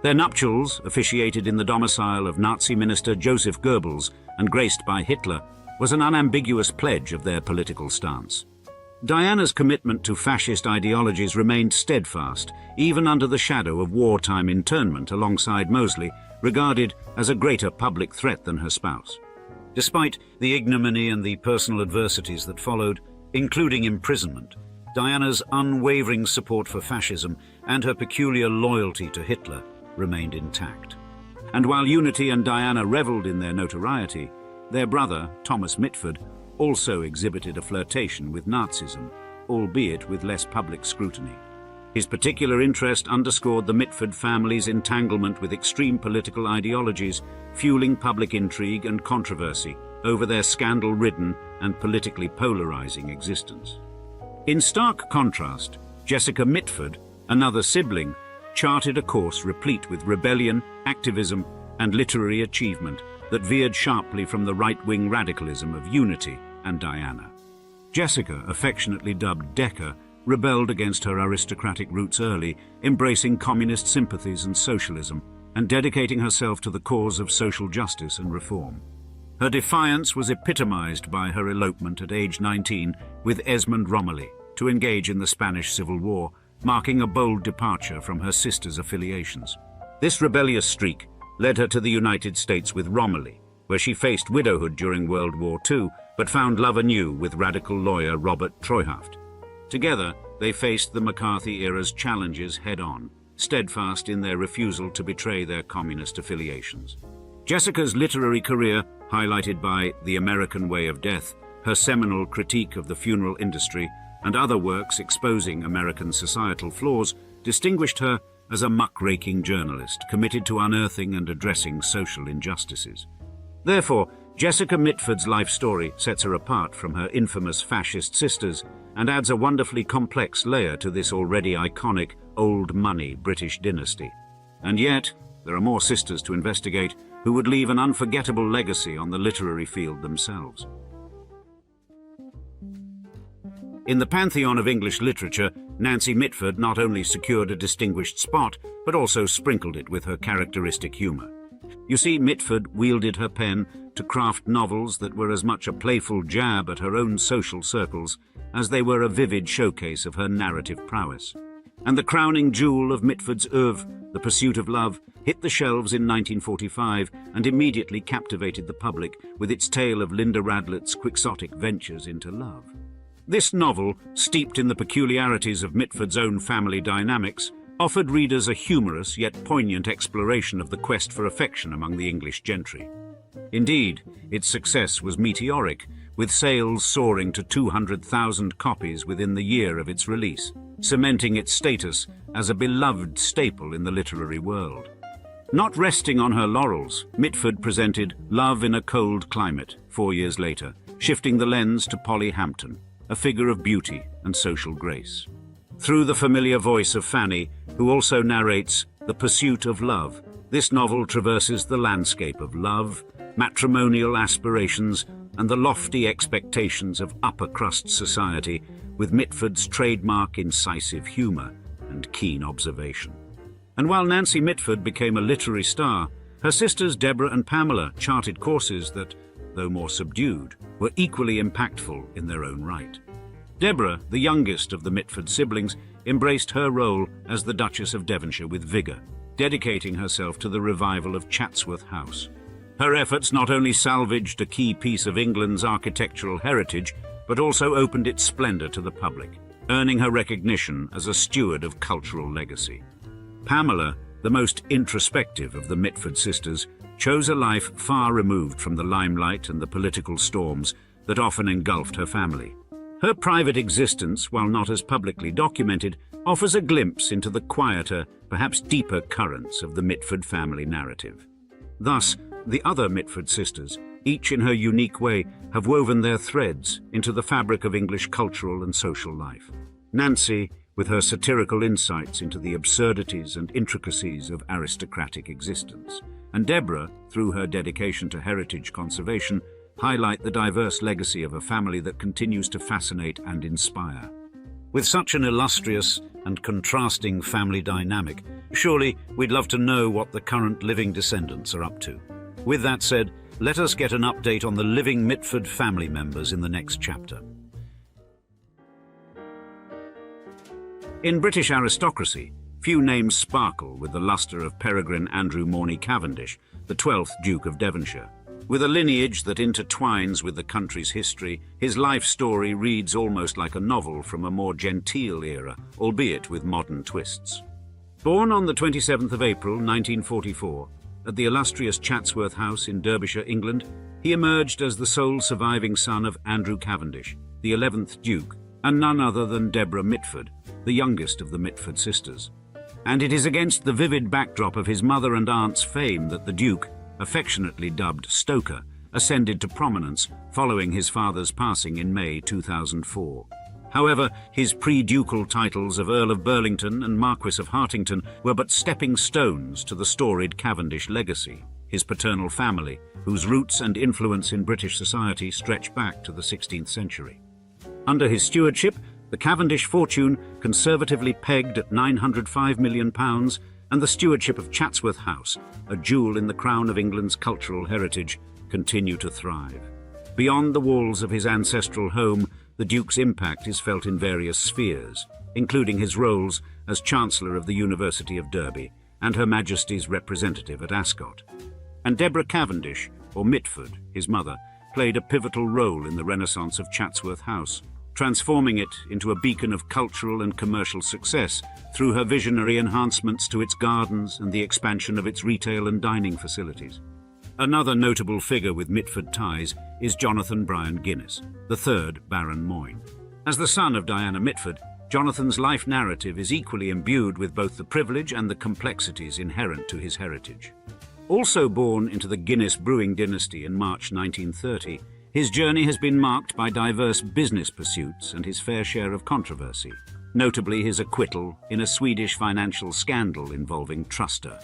Their nuptials, officiated in the domicile of Nazi minister Joseph Goebbels and graced by Hitler, was an unambiguous pledge of their political stance. Diana's commitment to fascist ideologies remained steadfast, even under the shadow of wartime internment alongside Mosley, regarded as a greater public threat than her spouse. Despite the ignominy and the personal adversities that followed, including imprisonment, Diana's unwavering support for fascism and her peculiar loyalty to Hitler remained intact. And while Unity and Diana revelled in their notoriety, their brother, Thomas Mitford, also exhibited a flirtation with Nazism, albeit with less public scrutiny. His particular interest underscored the Mitford family's entanglement with extreme political ideologies, fueling public intrigue and controversy over their scandal-ridden and politically polarizing existence. In stark contrast, Jessica Mitford, another sibling, charted a course replete with rebellion, activism, and literary achievement that veered sharply from the right-wing radicalism of Unity and Diana. Jessica, affectionately dubbed Decca, rebelled against her aristocratic roots early, embracing communist sympathies and socialism, and dedicating herself to the cause of social justice and reform. Her defiance was epitomized by her elopement at age 19 with Esmond Romilly to engage in the Spanish Civil War, marking a bold departure from her sister's affiliations. This rebellious streak led her to the United States with Romilly, where she faced widowhood during World War II, but found love anew with radical lawyer Robert Treuhaft. Together, they faced the McCarthy-era's challenges head-on, steadfast in their refusal to betray their communist affiliations. Jessica's literary career, highlighted by The American Way of Death, her seminal critique of the funeral industry, and other works exposing American societal flaws, distinguished her as a muckraking journalist committed to unearthing and addressing social injustices. Therefore, Jessica Mitford's life story sets her apart from her infamous fascist sisters and adds a wonderfully complex layer to this already iconic, old-money British dynasty. And yet, there are more sisters to investigate who would leave an unforgettable legacy on the literary field themselves. In the pantheon of English literature, Nancy Mitford not only secured a distinguished spot, but also sprinkled it with her characteristic humour. You see, Mitford wielded her pen to craft novels that were as much a playful jab at her own social circles as they were a vivid showcase of her narrative prowess. And the crowning jewel of Mitford's oeuvre, The Pursuit of Love, hit the shelves in 1945 and immediately captivated the public with its tale of Linda Radlett's quixotic ventures into love. This novel, steeped in the peculiarities of Mitford's own family dynamics, offered readers a humorous yet poignant exploration of the quest for affection among the English gentry. Indeed, its success was meteoric, with sales soaring to 200,000 copies within the year of its release, cementing its status as a beloved staple in the literary world. Not resting on her laurels, Mitford presented Love in a Cold Climate 4 years later, shifting the lens to Polly Hampton, a figure of beauty and social grace. Through the familiar voice of Fanny, who also narrates The Pursuit of Love, this novel traverses the landscape of love, matrimonial aspirations, and the lofty expectations of upper-crust society, with Mitford's trademark incisive humour and keen observation. And while Nancy Mitford became a literary star, her sisters Deborah and Pamela charted courses that, though more subdued, were equally impactful in their own right. Deborah, the youngest of the Mitford siblings, embraced her role as the Duchess of Devonshire with vigour, dedicating herself to the revival of Chatsworth House. Her efforts not only salvaged a key piece of England's architectural heritage, but also opened its splendour to the public, earning her recognition as a steward of cultural legacy. Pamela, the most introspective of the Mitford sisters, chose a life far removed from the limelight and the political storms that often engulfed her family. Her private existence, while not as publicly documented, offers a glimpse into the quieter, perhaps deeper currents of the Mitford family narrative. Thus, the other Mitford sisters, each in her unique way, have woven their threads into the fabric of English cultural and social life. Nancy, with her satirical insights into the absurdities and intricacies of aristocratic existence, and Deborah, through her dedication to heritage conservation, highlight the diverse legacy of a family that continues to fascinate and inspire. With such an illustrious and contrasting family dynamic, surely we'd love to know what the current living descendants are up to. With that said, let us get an update on the living Mitford family members in the next chapter. In British aristocracy, few names sparkle with the lustre of Peregrine Andrew Morley Cavendish, the 12th Duke of Devonshire. With a lineage that intertwines with the country's history, his life story reads almost like a novel from a more genteel era, albeit with modern twists. Born on the 27th of April 1944, at the illustrious Chatsworth House in Derbyshire, England, he emerged as the sole surviving son of Andrew Cavendish, the 11th Duke, and none other than Deborah Mitford, the youngest of the Mitford sisters. And it is against the vivid backdrop of his mother and aunt's fame that the Duke, affectionately dubbed Stoker, ascended to prominence following his father's passing in May 2004. However, his pre-ducal titles of Earl of Burlington and Marquess of Hartington were but stepping stones to the storied Cavendish legacy, his paternal family, whose roots and influence in British society stretch back to the 16th century. Under his stewardship, the Cavendish fortune, conservatively pegged at £905 million, and the stewardship of Chatsworth House, a jewel in the crown of England's cultural heritage, continue to thrive. Beyond the walls of his ancestral home, the Duke's impact is felt in various spheres, including his roles as Chancellor of the University of Derby and Her Majesty's representative at Ascot. And Deborah Cavendish, or Mitford, his mother, played a pivotal role in the renaissance of Chatsworth House, transforming it into a beacon of cultural and commercial success through her visionary enhancements to its gardens and the expansion of its retail and dining facilities. Another notable figure with Mitford ties is Jonathan Bryan Guinness, the third Baron Moyne. As the son of Diana Mitford, Jonathan's life narrative is equally imbued with both the privilege and the complexities inherent to his heritage. Also born into the Guinness brewing dynasty in March 1930, his journey has been marked by diverse business pursuits and his fair share of controversy, notably his acquittal in a Swedish financial scandal involving Truster.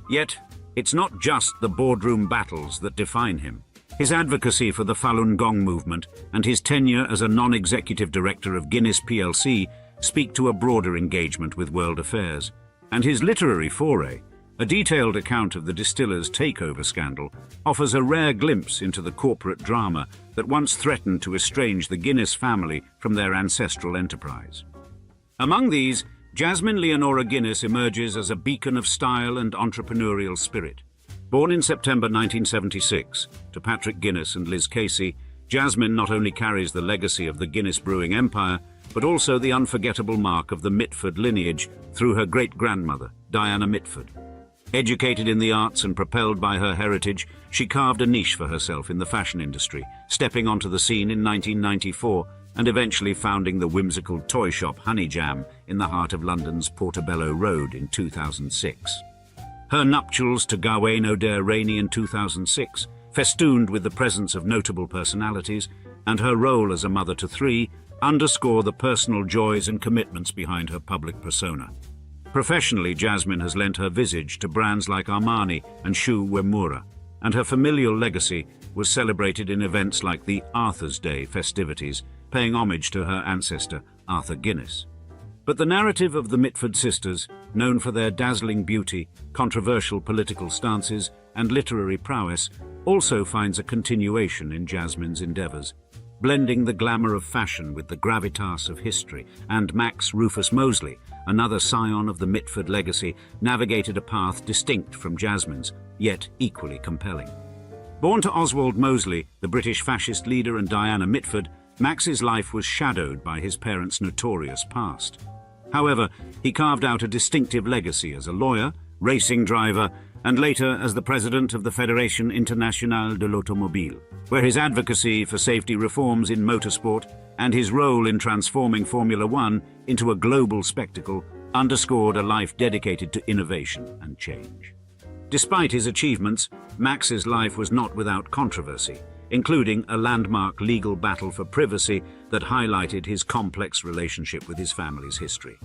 Yet, it's not just the boardroom battles that define him. His advocacy for the Falun Gong movement and his tenure as a non-executive director of Guinness plc speak to a broader engagement with world affairs. And his literary foray, a detailed account of the distiller's takeover scandal, offers a rare glimpse into the corporate drama that once threatened to estrange the Guinness family from their ancestral enterprise. Among these, Jasmine Leonora Guinness emerges as a beacon of style and entrepreneurial spirit. Born in September 1976 to Patrick Guinness and Liz Casey, Jasmine not only carries the legacy of the Guinness brewing empire, but also the unforgettable mark of the Mitford lineage through her great-grandmother, Diana Mitford. Educated in the arts and propelled by her heritage, she carved a niche for herself in the fashion industry, stepping onto the scene in 1994 and eventually founding the whimsical toy shop Honey Jam in the heart of London's Portobello Road in 2006. Her nuptials to Gawain O'Dare Rainey in 2006, festooned with the presence of notable personalities, and her role as a mother to three, underscore the personal joys and commitments behind her public persona. Professionally, Jasmine has lent her visage to brands like Armani and Shu Uemura, and her familial legacy was celebrated in events like the Arthur's Day festivities, paying homage to her ancestor, Arthur Guinness. But the narrative of the Mitford sisters, known for their dazzling beauty, controversial political stances, and literary prowess, also finds a continuation in Jasmine's endeavors, blending the glamour of fashion with the gravitas of history. And Max Rufus Moseley, another scion of the Mitford legacy, navigated a path distinct from Jasmine's, yet equally compelling. Born to Oswald Mosley, the British fascist leader, and Diana Mitford, Max's life was shadowed by his parents' notorious past. However, he carved out a distinctive legacy as a lawyer, racing driver, and later as the president of the Fédération Internationale de l'Automobile, where his advocacy for safety reforms in motorsport and his role in transforming Formula One into a global spectacle underscored a life dedicated to innovation and change. Despite his achievements, Max's life was not without controversy, including a landmark legal battle for privacy that highlighted his complex relationship with his family's history.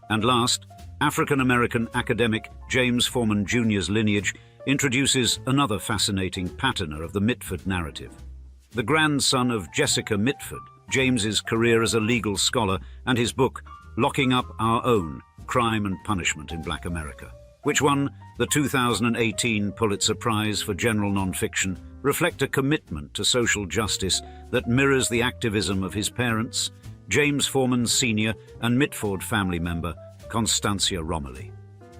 And last, African-American academic James Forman Jr.'s lineage introduces another fascinating patterner of the Mitford narrative. The grandson of Jessica Mitford, James's career as a legal scholar and his book, Locking Up Our Own, Crime and Punishment in Black America, which won the 2018 Pulitzer Prize for General Nonfiction, reflect a commitment to social justice that mirrors the activism of his parents, James Forman Sr. and Mitford family member, Constancia Romilly.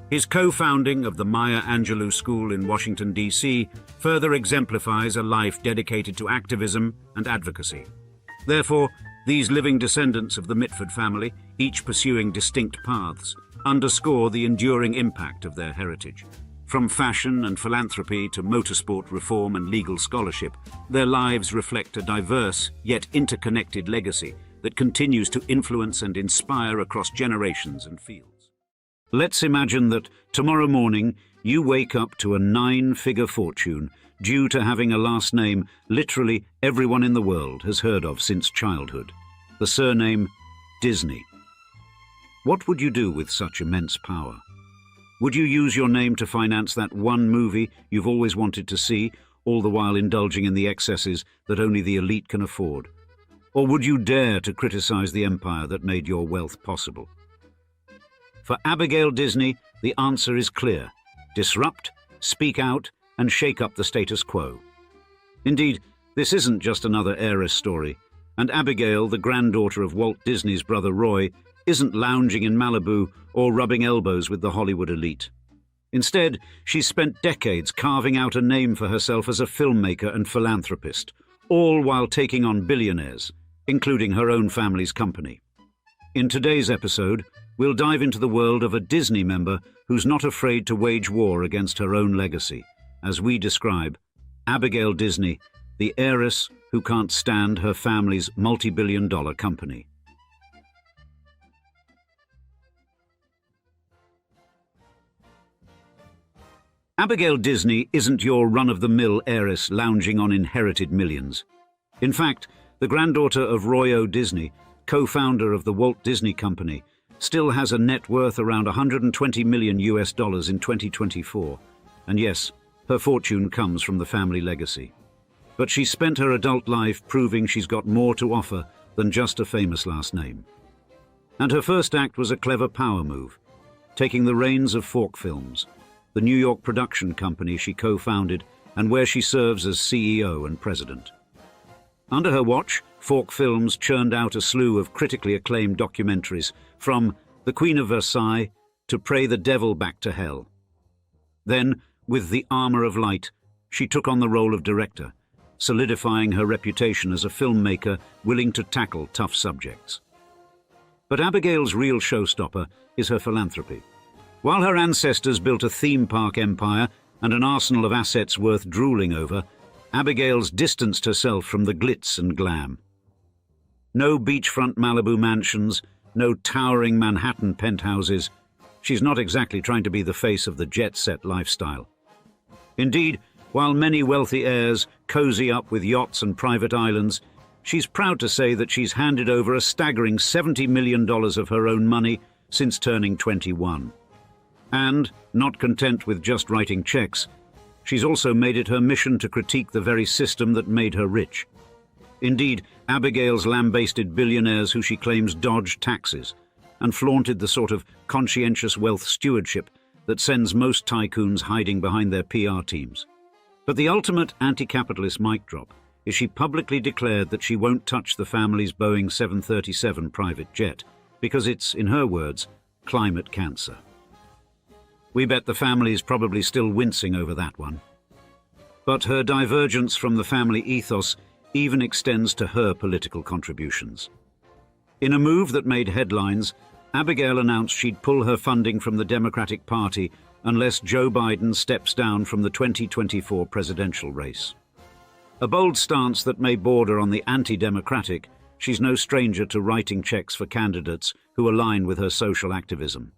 His co-founding of the Maya Angelou School in Washington, D.C. further exemplifies a life dedicated to activism and advocacy. Therefore, these living descendants of the Mitford family, each pursuing distinct paths, underscore the enduring impact of their heritage. From fashion and philanthropy to motorsport reform and legal scholarship, their lives reflect a diverse yet interconnected legacy that continues to influence and inspire across generations and fields. Let's imagine that tomorrow morning you wake up to a 9-figure fortune due to having a last name literally everyone in the world has heard of since childhood, the surname Disney. What would you do with such immense power? Would you use your name to finance that one movie you've always wanted to see, all the while indulging in the excesses that only the elite can afford? Or would you dare to criticize the empire that made your wealth possible? For Abigail Disney, the answer is clear: disrupt, speak out, and shake up the status quo. Indeed, this isn't just another heiress story, and Abigail, the granddaughter of Walt Disney's brother Roy, isn't lounging in Malibu or rubbing elbows with the Hollywood elite. Instead, she's spent decades carving out a name for herself as a filmmaker and philanthropist, all while taking on billionaires, including her own family's company. In today's episode, we'll dive into the world of a Disney member who's not afraid to wage war against her own legacy, as we describe Abigail Disney, the heiress who can't stand her family's multi-billion-dollar company. Abigail Disney isn't your run-of-the-mill heiress lounging on inherited millions. In fact, the granddaughter of Roy O. Disney, co-founder of the Walt Disney Company, still has a net worth around $120 million in 2024. And yes, her fortune comes from the family legacy. But she spent her adult life proving she's got more to offer than just a famous last name. And her first act was a clever power move, taking the reins of Fork Films, the New York production company she co-founded and where she serves as CEO and president. Under her watch, Fork Films churned out a slew of critically acclaimed documentaries, from The Queen of Versailles to Pray the Devil Back to Hell. Then, with The Armor of Light, she took on the role of director, solidifying her reputation as a filmmaker willing to tackle tough subjects. But Abigail's real showstopper is her philanthropy. While her ancestors built a theme park empire and an arsenal of assets worth drooling over, Abigail's distanced herself from the glitz and glam. No beachfront Malibu mansions, no towering Manhattan penthouses. She's not exactly trying to be the face of the jet-set lifestyle. Indeed, while many wealthy heirs cozy up with yachts and private islands, she's proud to say that she's handed over a staggering $70 million of her own money since turning 21. And, not content with just writing checks, she's also made it her mission to critique the very system that made her rich. Indeed, Abigail's lambasted billionaires who she claims dodged taxes and flaunted the sort of conscientious wealth stewardship that sends most tycoons hiding behind their PR teams. But the ultimate anti-capitalist mic drop is she publicly declared that she won't touch the family's Boeing 737 private jet because it's, in her words, climate cancer. We bet the family's probably still wincing over that one. But her divergence from the family ethos even extends to her political contributions. In a move that made headlines, Abigail announced she'd pull her funding from the Democratic Party unless Joe Biden steps down from the 2024 presidential race. A bold stance that may border on the anti-democratic, she's no stranger to writing checks for candidates who align with her social activism.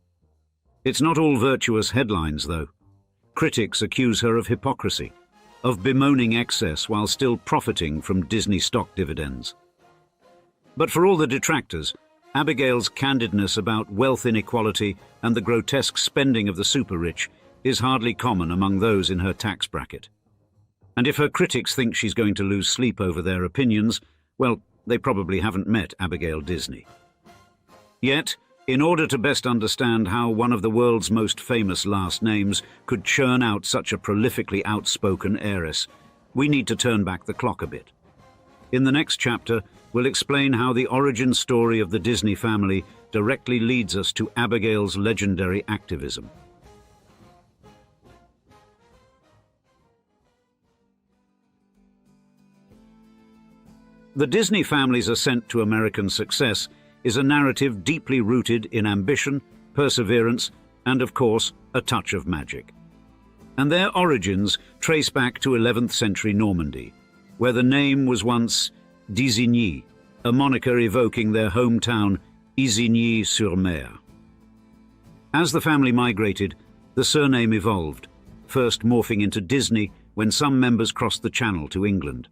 It's not all virtuous headlines, though. Critics accuse her of hypocrisy, of bemoaning excess while still profiting from Disney stock dividends. But for all the detractors, Abigail's candidness about wealth inequality and the grotesque spending of the super-rich is hardly common among those in her tax bracket. And if her critics think she's going to lose sleep over their opinions, well, they probably haven't met Abigail Disney. Yet, in order to best understand how one of the world's most famous last names could churn out such a prolifically outspoken heiress, we need to turn back the clock a bit. In the next chapter, we'll explain how the origin story of the Disney family directly leads us to Abigail's legendary activism. The Disney family's ascent to American success is a narrative deeply rooted in ambition, perseverance, and, of course, a touch of magic. and their origins trace back to 11th century Normandy, where the name was once d'Isigny, a moniker evoking their hometown Isigny-sur-Mer. As the family migrated, the surname evolved, first morphing into Disney when some members crossed the Channel to England.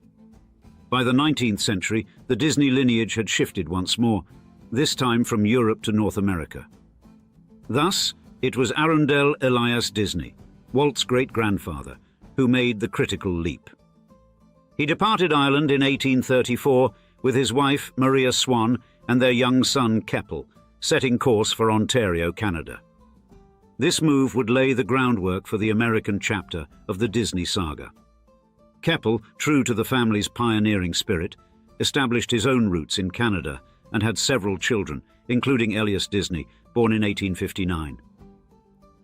By the 19th century, the Disney lineage had shifted once more, this time from Europe to North America. Thus, it was Arundel Elias Disney, Walt's great-grandfather, who made the critical leap. He departed Ireland in 1834 with his wife Maria Swan and their young son Keppel, setting course for Ontario, Canada. This move would lay the groundwork for the American chapter of the Disney saga. Keppel, true to the family's pioneering spirit, established his own roots in Canada and had several children, including Elias Disney, born in 1859.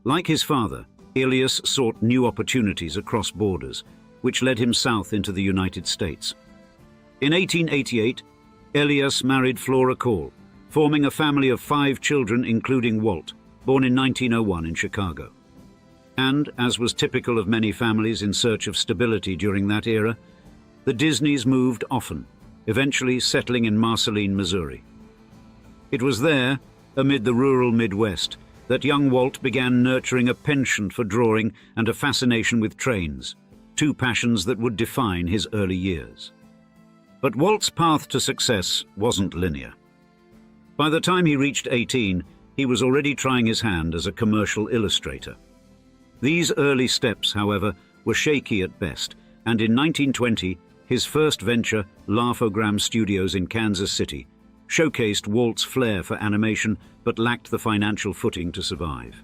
Like his father, Elias sought new opportunities across borders, which led him south into the United States. In 1888, Elias married Flora Call, forming a family of 5 children including Walt, born in 1901 in Chicago. And, as was typical of many families in search of stability during that era, the Disneys moved often, eventually settling in Marceline, Missouri. It was there, amid the rural Midwest, that young Walt began nurturing a penchant for drawing and a fascination with trains, 2 passions that would define his early years. But Walt's path to success wasn't linear. By the time he reached 18, he was already trying his hand as a commercial illustrator. These early steps, however, were shaky at best, and in 1920, his first venture, Laugh-O-Gram Studios in Kansas City, showcased Walt's flair for animation but lacked the financial footing to survive.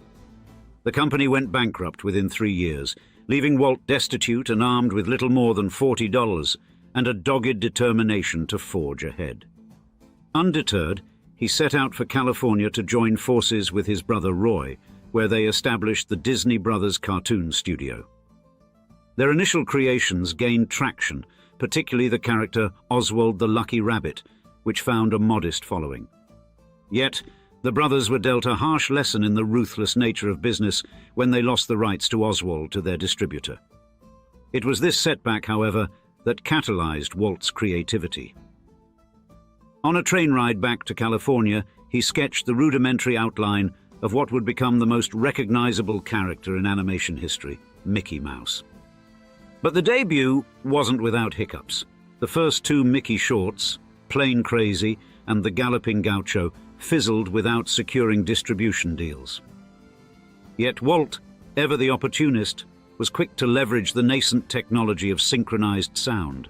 The company went bankrupt within 3 years, leaving Walt destitute and armed with little more than $40 and a dogged determination to forge ahead. Undeterred, he set out for California to join forces with his brother Roy, where they established the Disney Brothers Cartoon Studio. Their initial creations gained traction, particularly the character Oswald the Lucky Rabbit, which found a modest following. Yet, the brothers were dealt a harsh lesson in the ruthless nature of business when they lost the rights to Oswald to their distributor. It was this setback, however, that catalyzed Walt's creativity. On a train ride back to California, he sketched the rudimentary outline of what would become the most recognizable character in animation history, Mickey Mouse. But the debut wasn't without hiccups. The first 2 Mickey shorts, Plain Crazy and The Galloping Gaucho, fizzled without securing distribution deals. Yet Walt, ever the opportunist, was quick to leverage the nascent technology of synchronized sound.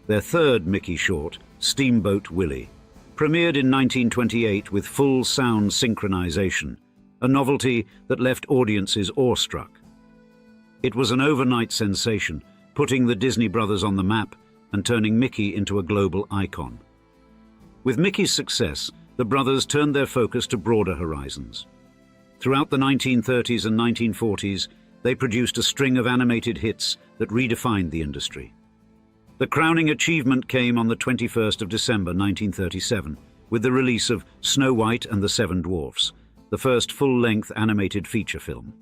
Their third Mickey short, Steamboat Willie, premiered in 1928 with full sound synchronization, a novelty that left audiences awestruck. It was an overnight sensation, putting the Disney Brothers on the map and turning Mickey into a global icon. With Mickey's success, the brothers turned their focus to broader horizons. Throughout the 1930s and 1940s, they produced a string of animated hits that redefined the industry. The crowning achievement came on the 21st of December 1937 with the release of Snow White and the 7 Dwarfs, the first full-length animated feature film.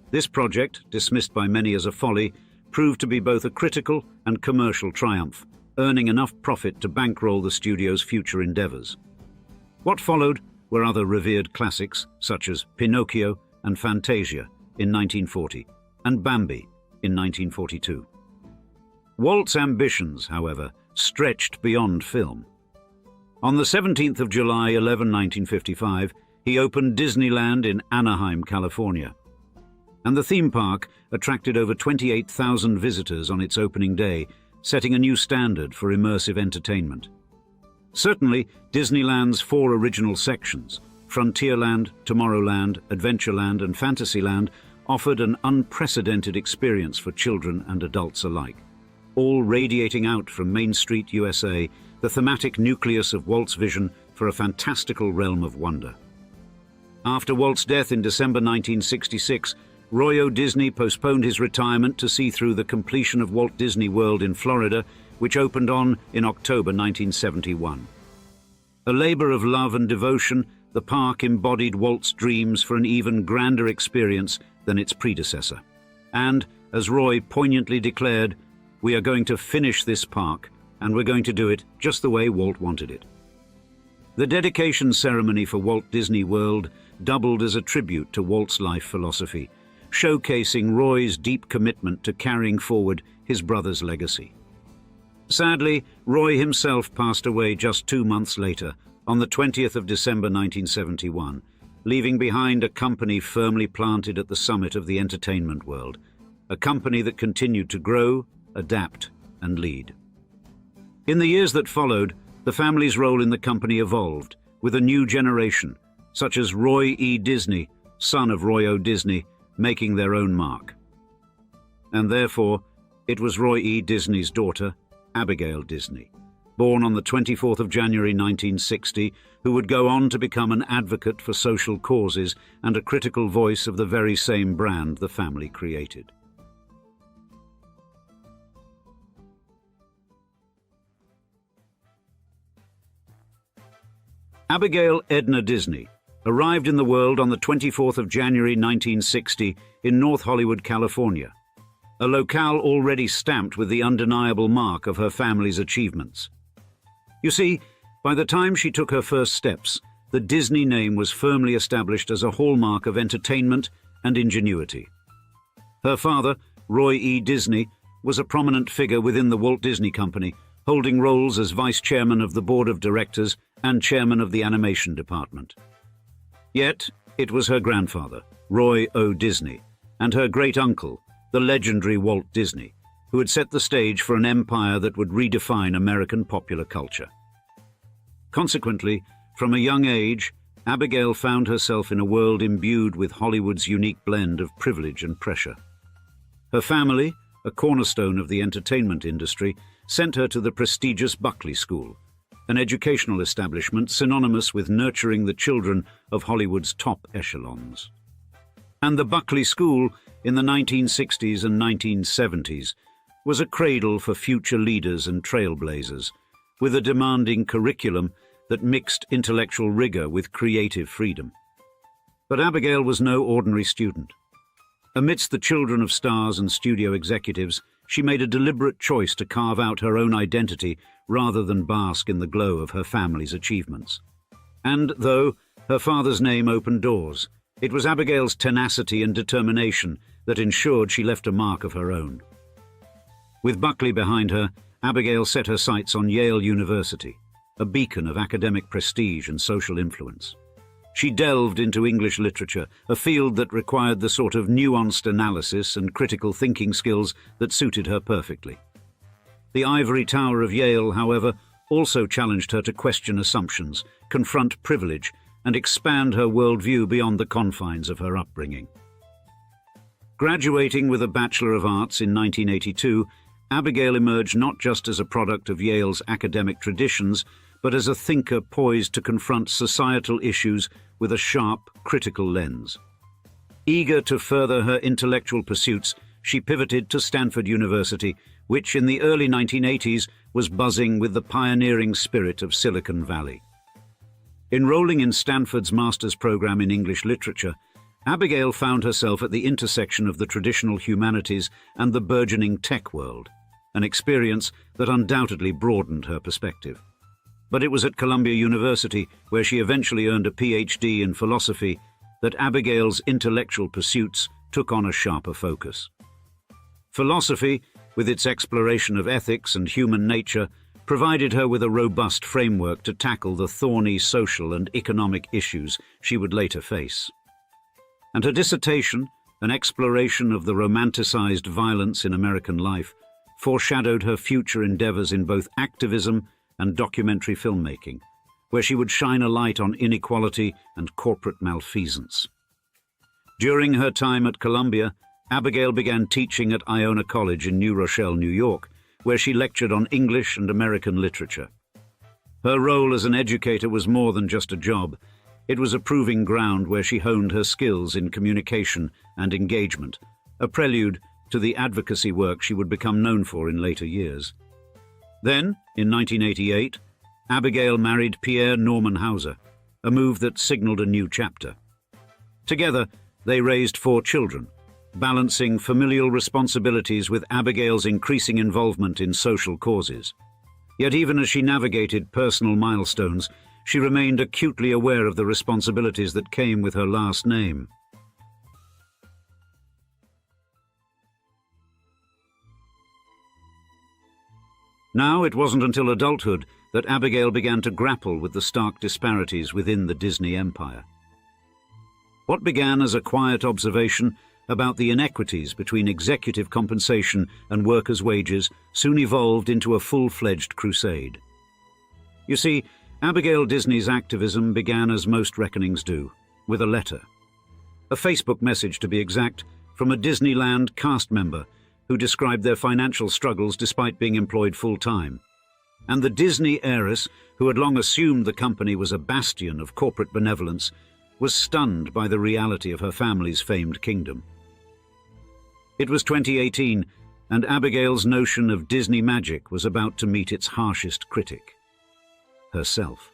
This project, dismissed by many as a folly, proved to be both a critical and commercial triumph, earning enough profit to bankroll the studio's future endeavors. What followed were other revered classics such as Pinocchio and Fantasia in 1940 and Bambi in 1942. Walt's ambitions, however, stretched beyond film. On the 17th of July 1955, he opened Disneyland in Anaheim, California. And the theme park attracted over 28,000 visitors on its opening day, setting a new standard for immersive entertainment. Certainly, Disneyland's 4 original sections, Frontierland, Tomorrowland, Adventureland, and Fantasyland, offered an unprecedented experience for children and adults alike, all radiating out from Main Street, USA, the thematic nucleus of Walt's vision for a fantastical realm of wonder. After Walt's death in December 1966, Roy O. Disney postponed his retirement to see through the completion of Walt Disney World in Florida, which opened in October 1971. A labor of love and devotion, the park embodied Walt's dreams for an even grander experience than its predecessor. And, as Roy poignantly declared, "We are going to finish this park, and we're going to do it just the way Walt wanted it." The dedication ceremony for Walt Disney World doubled as a tribute to Walt's life philosophy, showcasing Roy's deep commitment to carrying forward his brother's legacy. Sadly, Roy himself passed away just 2 months later, on the 20th of December 1971, leaving behind a company firmly planted at the summit of the entertainment world, a company that continued to grow, adapt, and lead. In the years that followed, the family's role in the company evolved, with a new generation, such as Roy E. Disney, son of Roy O. Disney, making their own mark. And therefore, it was Roy E. Disney's daughter, Abigail Disney, born on the 24th of January 1960, who would go on to become an advocate for social causes and a critical voice of the very same brand the family created. Abigail Edna Disney arrived in the world on the 24th of January 1960 in North Hollywood, California, a locale already stamped with the undeniable mark of her family's achievements. You see, by the time she took her first steps, the Disney name was firmly established as a hallmark of entertainment and ingenuity. Her father, Roy E. Disney, was a prominent figure within the Walt Disney Company, holding roles as vice chairman of the board of directors and chairman of the animation department. Yet, it was her grandfather, Roy O. Disney, and her great-uncle, the legendary Walt Disney, who had set the stage for an empire that would redefine American popular culture. Consequently, from a young age, Abigail found herself in a world imbued with Hollywood's unique blend of privilege and pressure. Her family, a cornerstone of the entertainment industry, sent her to the prestigious Buckley School, an educational establishment synonymous with nurturing the children of Hollywood's top echelons. And the Buckley School, in the 1960s and 1970s, was a cradle for future leaders and trailblazers, with a demanding curriculum that mixed intellectual rigor with creative freedom. But Abigail was no ordinary student. Amidst the children of stars and studio executives, she made a deliberate choice to carve out her own identity rather than bask in the glow of her family's achievements. And though her father's name opened doors, it was Abigail's tenacity and determination that ensured she left a mark of her own. With Buckley behind her, Abigail set her sights on Yale University, a beacon of academic prestige and social influence. She delved into English literature, a field that required the sort of nuanced analysis and critical thinking skills that suited her perfectly. The ivory tower of Yale, however, also challenged her to question assumptions, confront privilege, and expand her worldview beyond the confines of her upbringing. Graduating with a Bachelor of Arts in 1982, Abigail emerged not just as a product of Yale's academic traditions, but as a thinker poised to confront societal issues with a sharp, critical lens. Eager to further her intellectual pursuits, she pivoted to Stanford University, which in the early 1980s was buzzing with the pioneering spirit of Silicon Valley. Enrolling in Stanford's master's program in English literature, Abigail found herself at the intersection of the traditional humanities and the burgeoning tech world, an experience that undoubtedly broadened her perspective. But it was at Columbia University, where she eventually earned a PhD in philosophy, that Abigail's intellectual pursuits took on a sharper focus. Philosophy, with its exploration of ethics and human nature, provided her with a robust framework to tackle the thorny social and economic issues she would later face. And her dissertation, an exploration of the romanticized violence in American life, foreshadowed her future endeavors in both activism and documentary filmmaking, where she would shine a light on inequality and corporate malfeasance. During her time at Columbia, Abigail began teaching at Iona College in New Rochelle, New York, where she lectured on English and American literature. Her role as an educator was more than just a job. It was a proving ground where she honed her skills in communication and engagement, a prelude to the advocacy work she would become known for in later years. Then, in 1988, Abigail married Pierre Norman Hauser, a move that signaled a new chapter. Together, they raised 4 children, balancing familial responsibilities with Abigail's increasing involvement in social causes. Yet even as she navigated personal milestones, she remained acutely aware of the responsibilities that came with her last name. Now it wasn't until adulthood that Abigail began to grapple with the stark disparities within the Disney empire. What began as a quiet observation about the inequities between executive compensation and workers' wages soon evolved into a full-fledged crusade. You see, Abigail Disney's activism began as most reckonings do, with a letter. A Facebook message, to be exact, from a Disneyland cast member who described their financial struggles despite being employed full-time. And the Disney heiress, who had long assumed the company was a bastion of corporate benevolence, was stunned by the reality of her family's famed kingdom. It was 2018, and Abigail's notion of Disney magic was about to meet its harshest critic: herself.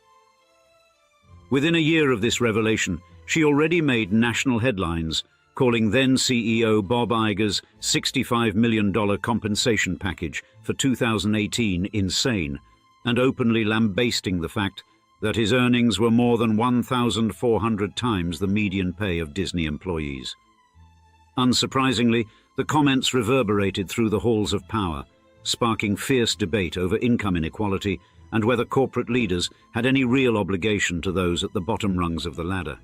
Within a year of this revelation, she already made national headlines, calling then-CEO Bob Iger's $65 million compensation package for 2018 insane, and openly lambasting the fact that his earnings were more than 1,400 times the median pay of Disney employees. Unsurprisingly, the comments reverberated through the halls of power, sparking fierce debate over income inequality and whether corporate leaders had any real obligation to those at the bottom rungs of the ladder.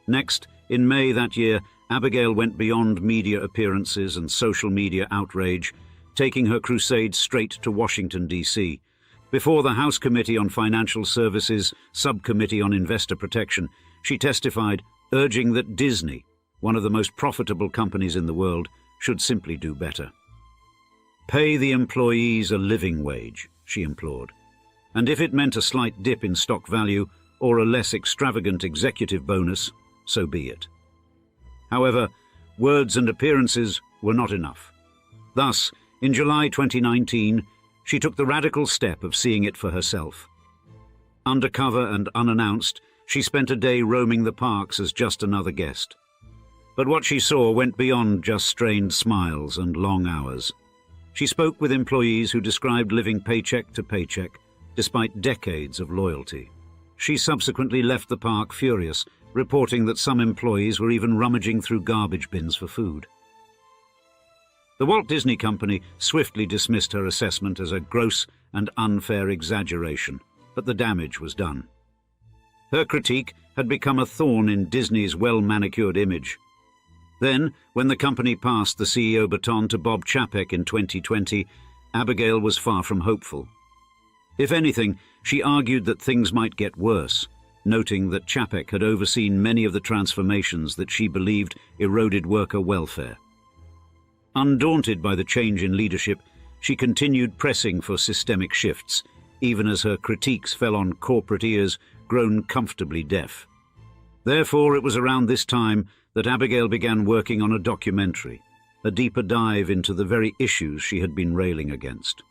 Next, in May that year, Abigail went beyond media appearances and social media outrage, taking her crusade straight to Washington, D.C. Before the House Committee on Financial Services Subcommittee on Investor Protection, she testified, urging that Disney, one of the most profitable companies in the world, should simply do better. Pay the employees a living wage, she implored. And if it meant a slight dip in stock value or a less extravagant executive bonus, so be it. However, words and appearances were not enough. Thus, in July 2019, she took the radical step of seeing it for herself. Undercover and unannounced, she spent a day roaming the parks as just another guest. But what she saw went beyond just strained smiles and long hours. She spoke with employees who described living paycheck to paycheck, despite decades of loyalty. She subsequently left the park furious, reporting that some employees were even rummaging through garbage bins for food. The Walt Disney Company swiftly dismissed her assessment as a gross and unfair exaggeration, but the damage was done. Her critique had become a thorn in Disney's well-manicured image. Then, when the company passed the CEO baton to Bob Chapek in 2020, Abigail was far from hopeful. If anything, she argued that things might get worse, noting that Chapek had overseen many of the transformations that she believed eroded worker welfare. Undaunted by the change in leadership, she continued pressing for systemic shifts, even as her critiques fell on corporate ears grown comfortably deaf. Therefore, it was around this time that Abigail began working on a documentary, a deeper dive into the very issues she had been railing against.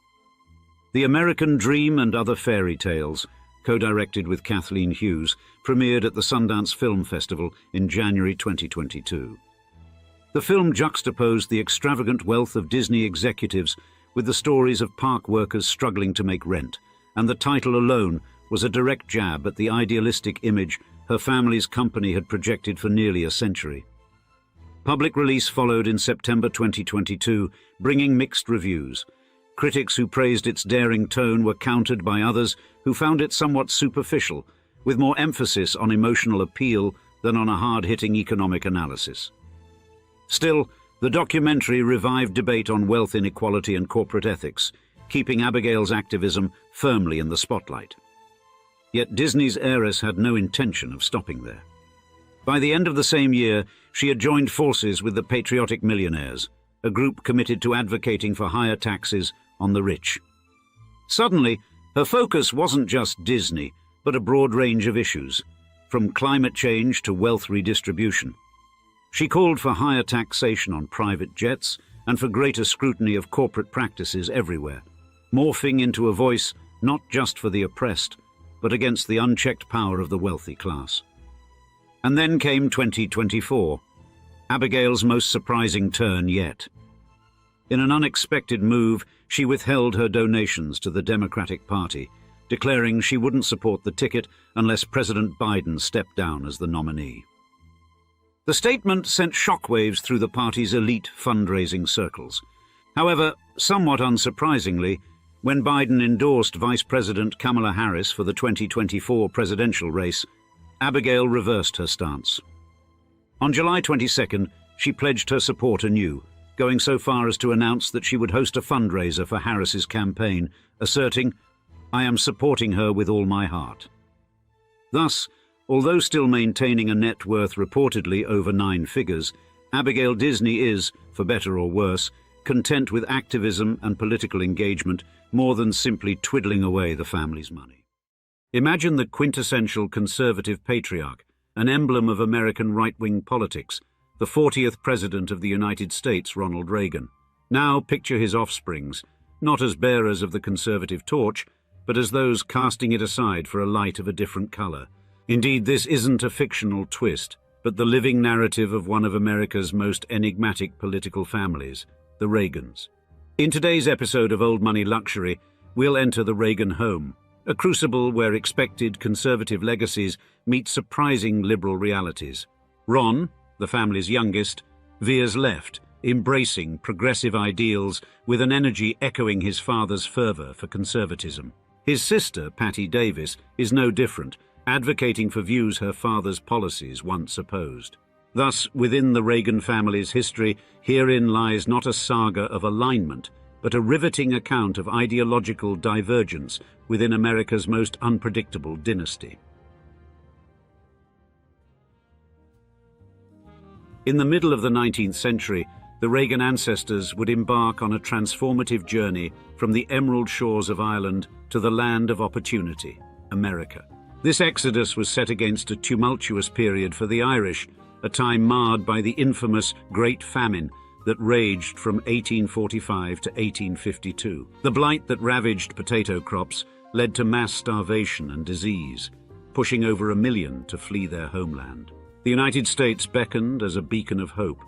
The American Dream and Other Fairy Tales, co-directed with Kathleen Hughes, premiered at the Sundance Film Festival in January 2022. The film juxtaposed the extravagant wealth of Disney executives with the stories of park workers struggling to make rent, and the title alone was a direct jab at the idealistic image her family's company had projected for nearly a century. Public release followed in September 2022, bringing mixed reviews. Critics who praised its daring tone were countered by others who found it somewhat superficial, with more emphasis on emotional appeal than on a hard-hitting economic analysis. Still, the documentary revived debate on wealth inequality and corporate ethics, keeping Abigail's activism firmly in the spotlight. Yet Disney's heiress had no intention of stopping there. By the end of the same year, she had joined forces with the Patriotic Millionaires, a group committed to advocating for higher taxes on the rich. Suddenly, her focus wasn't just Disney, but a broad range of issues, from climate change to wealth redistribution. She called for higher taxation on private jets and for greater scrutiny of corporate practices everywhere, morphing into a voice not just for the oppressed, but against the unchecked power of the wealthy class. And then came 2024. Abigail's most surprising turn yet. In an unexpected move, she withheld her donations to the Democratic Party, declaring she wouldn't support the ticket unless President Biden stepped down as the nominee. The statement sent shockwaves through the party's elite fundraising circles. However, somewhat unsurprisingly, when Biden endorsed Vice President Kamala Harris for the 2024 presidential race, Abigail reversed her stance. On July 22nd, she pledged her support anew, going so far as to announce that she would host a fundraiser for Harris's campaign, asserting, "I am supporting her with all my heart." Thus, although still maintaining a net worth reportedly over 9 figures, Abigail Disney is, for better or worse, content with activism and political engagement more than simply twiddling away the family's money. Imagine the quintessential conservative patriarch, an emblem of American right-wing politics, the 40th President of the United States, Ronald Reagan. Now picture his offsprings, not as bearers of the conservative torch, but as those casting it aside for a light of a different color. Indeed, this isn't a fictional twist, but the living narrative of one of America's most enigmatic political families, the Reagans. In today's episode of Old Money Luxury, we'll enter the Reagan home, a crucible where expected conservative legacies meet surprising liberal realities. Ron, the family's youngest, veers left, embracing progressive ideals with an energy echoing his father's fervor for conservatism. His sister, Patty Davis, is no different, advocating for views her father's policies once opposed. Thus, within the Reagan family's history, herein lies not a saga of alignment, but a riveting account of ideological divergence within America's most unpredictable dynasty. In the middle of the 19th century, the Reagan ancestors would embark on a transformative journey from the emerald shores of Ireland to the land of opportunity, America. This exodus was set against a tumultuous period for the Irish, a time marred by the infamous Great Famine that raged from 1845 to 1852. The blight that ravaged potato crops led to mass starvation and disease, pushing over 1 million to flee their homeland. The United States beckoned as a beacon of hope,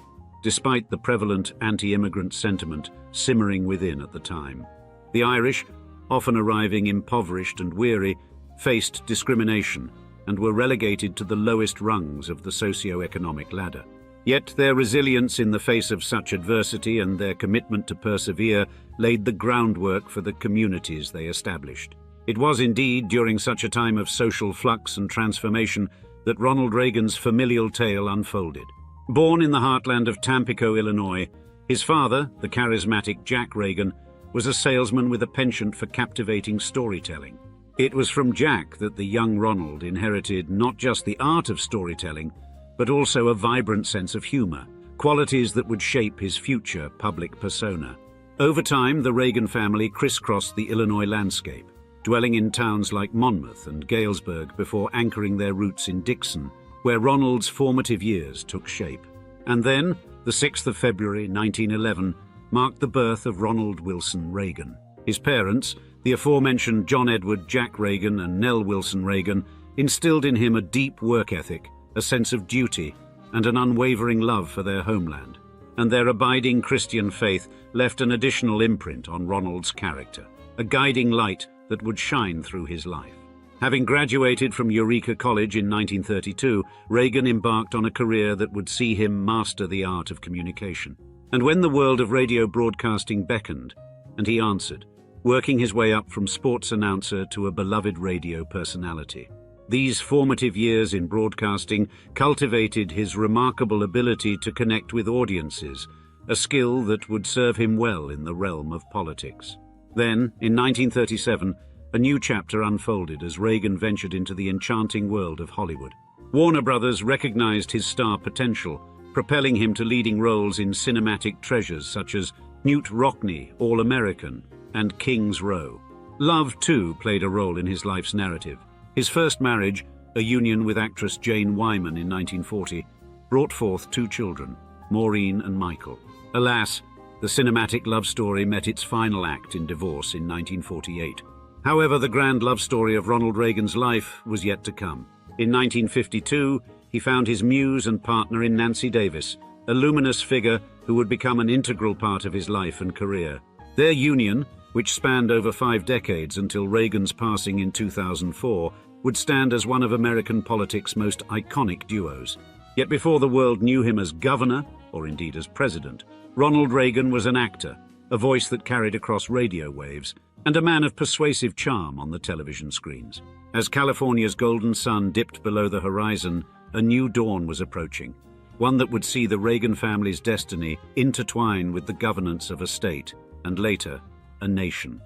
despite the prevalent anti-immigrant sentiment simmering within at the time. The Irish, often arriving impoverished and weary, faced discrimination and were relegated to the lowest rungs of the socio-economic ladder. Yet their resilience in the face of such adversity and their commitment to persevere laid the groundwork for the communities they established. It was indeed during such a time of social flux and transformation that Ronald Reagan's familial tale unfolded. Born in the heartland of Tampico, Illinois, his father, the charismatic Jack Reagan, was a salesman with a penchant for captivating storytelling. It was from Jack that the young Ronald inherited not just the art of storytelling, but also a vibrant sense of humor, qualities that would shape his future public persona. Over time, the Reagan family crisscrossed the Illinois landscape, dwelling in towns like Monmouth and Galesburg before anchoring their roots in Dixon, where Ronald's formative years took shape. And then, the 6th of February 1911, marked the birth of Ronald Wilson Reagan. His parents, the aforementioned John Edward Jack Reagan and Nell Wilson Reagan, instilled in him a deep work ethic, a sense of duty, and an unwavering love for their homeland. And their abiding Christian faith left an additional imprint on Ronald's character, a guiding light that would shine through his life. Having graduated from Eureka College in 1932, Reagan embarked on a career that would see him master the art of communication. And when the world of radio broadcasting beckoned, and he answered, working his way up from sports announcer to a beloved radio personality. These formative years in broadcasting cultivated his remarkable ability to connect with audiences, a skill that would serve him well in the realm of politics. Then, in 1937, a new chapter unfolded as Reagan ventured into the enchanting world of Hollywood. Warner Brothers recognized his star potential, propelling him to leading roles in cinematic treasures such as Newt Rockney, All-American, and King's Row. Love, too, played a role in his life's narrative. His first marriage, a union with actress Jane Wyman in 1940, brought forth 2 children, Maureen and Michael. Alas, the cinematic love story met its final act in divorce in 1948. However, the grand love story of Ronald Reagan's life was yet to come. In 1952, he found his muse and partner in Nancy Davis, a luminous figure who would become an integral part of his life and career. Their union, which spanned over 5 decades until Reagan's passing in 2004, would stand as one of American politics' most iconic duos. Yet before the world knew him as governor, or indeed as president, Ronald Reagan was an actor, a voice that carried across radio waves, and a man of persuasive charm on the television screens. As California's golden sun dipped below the horizon, a new dawn was approaching, one that would see the Reagan family's destiny intertwine with the governance of a state, and later, a nation.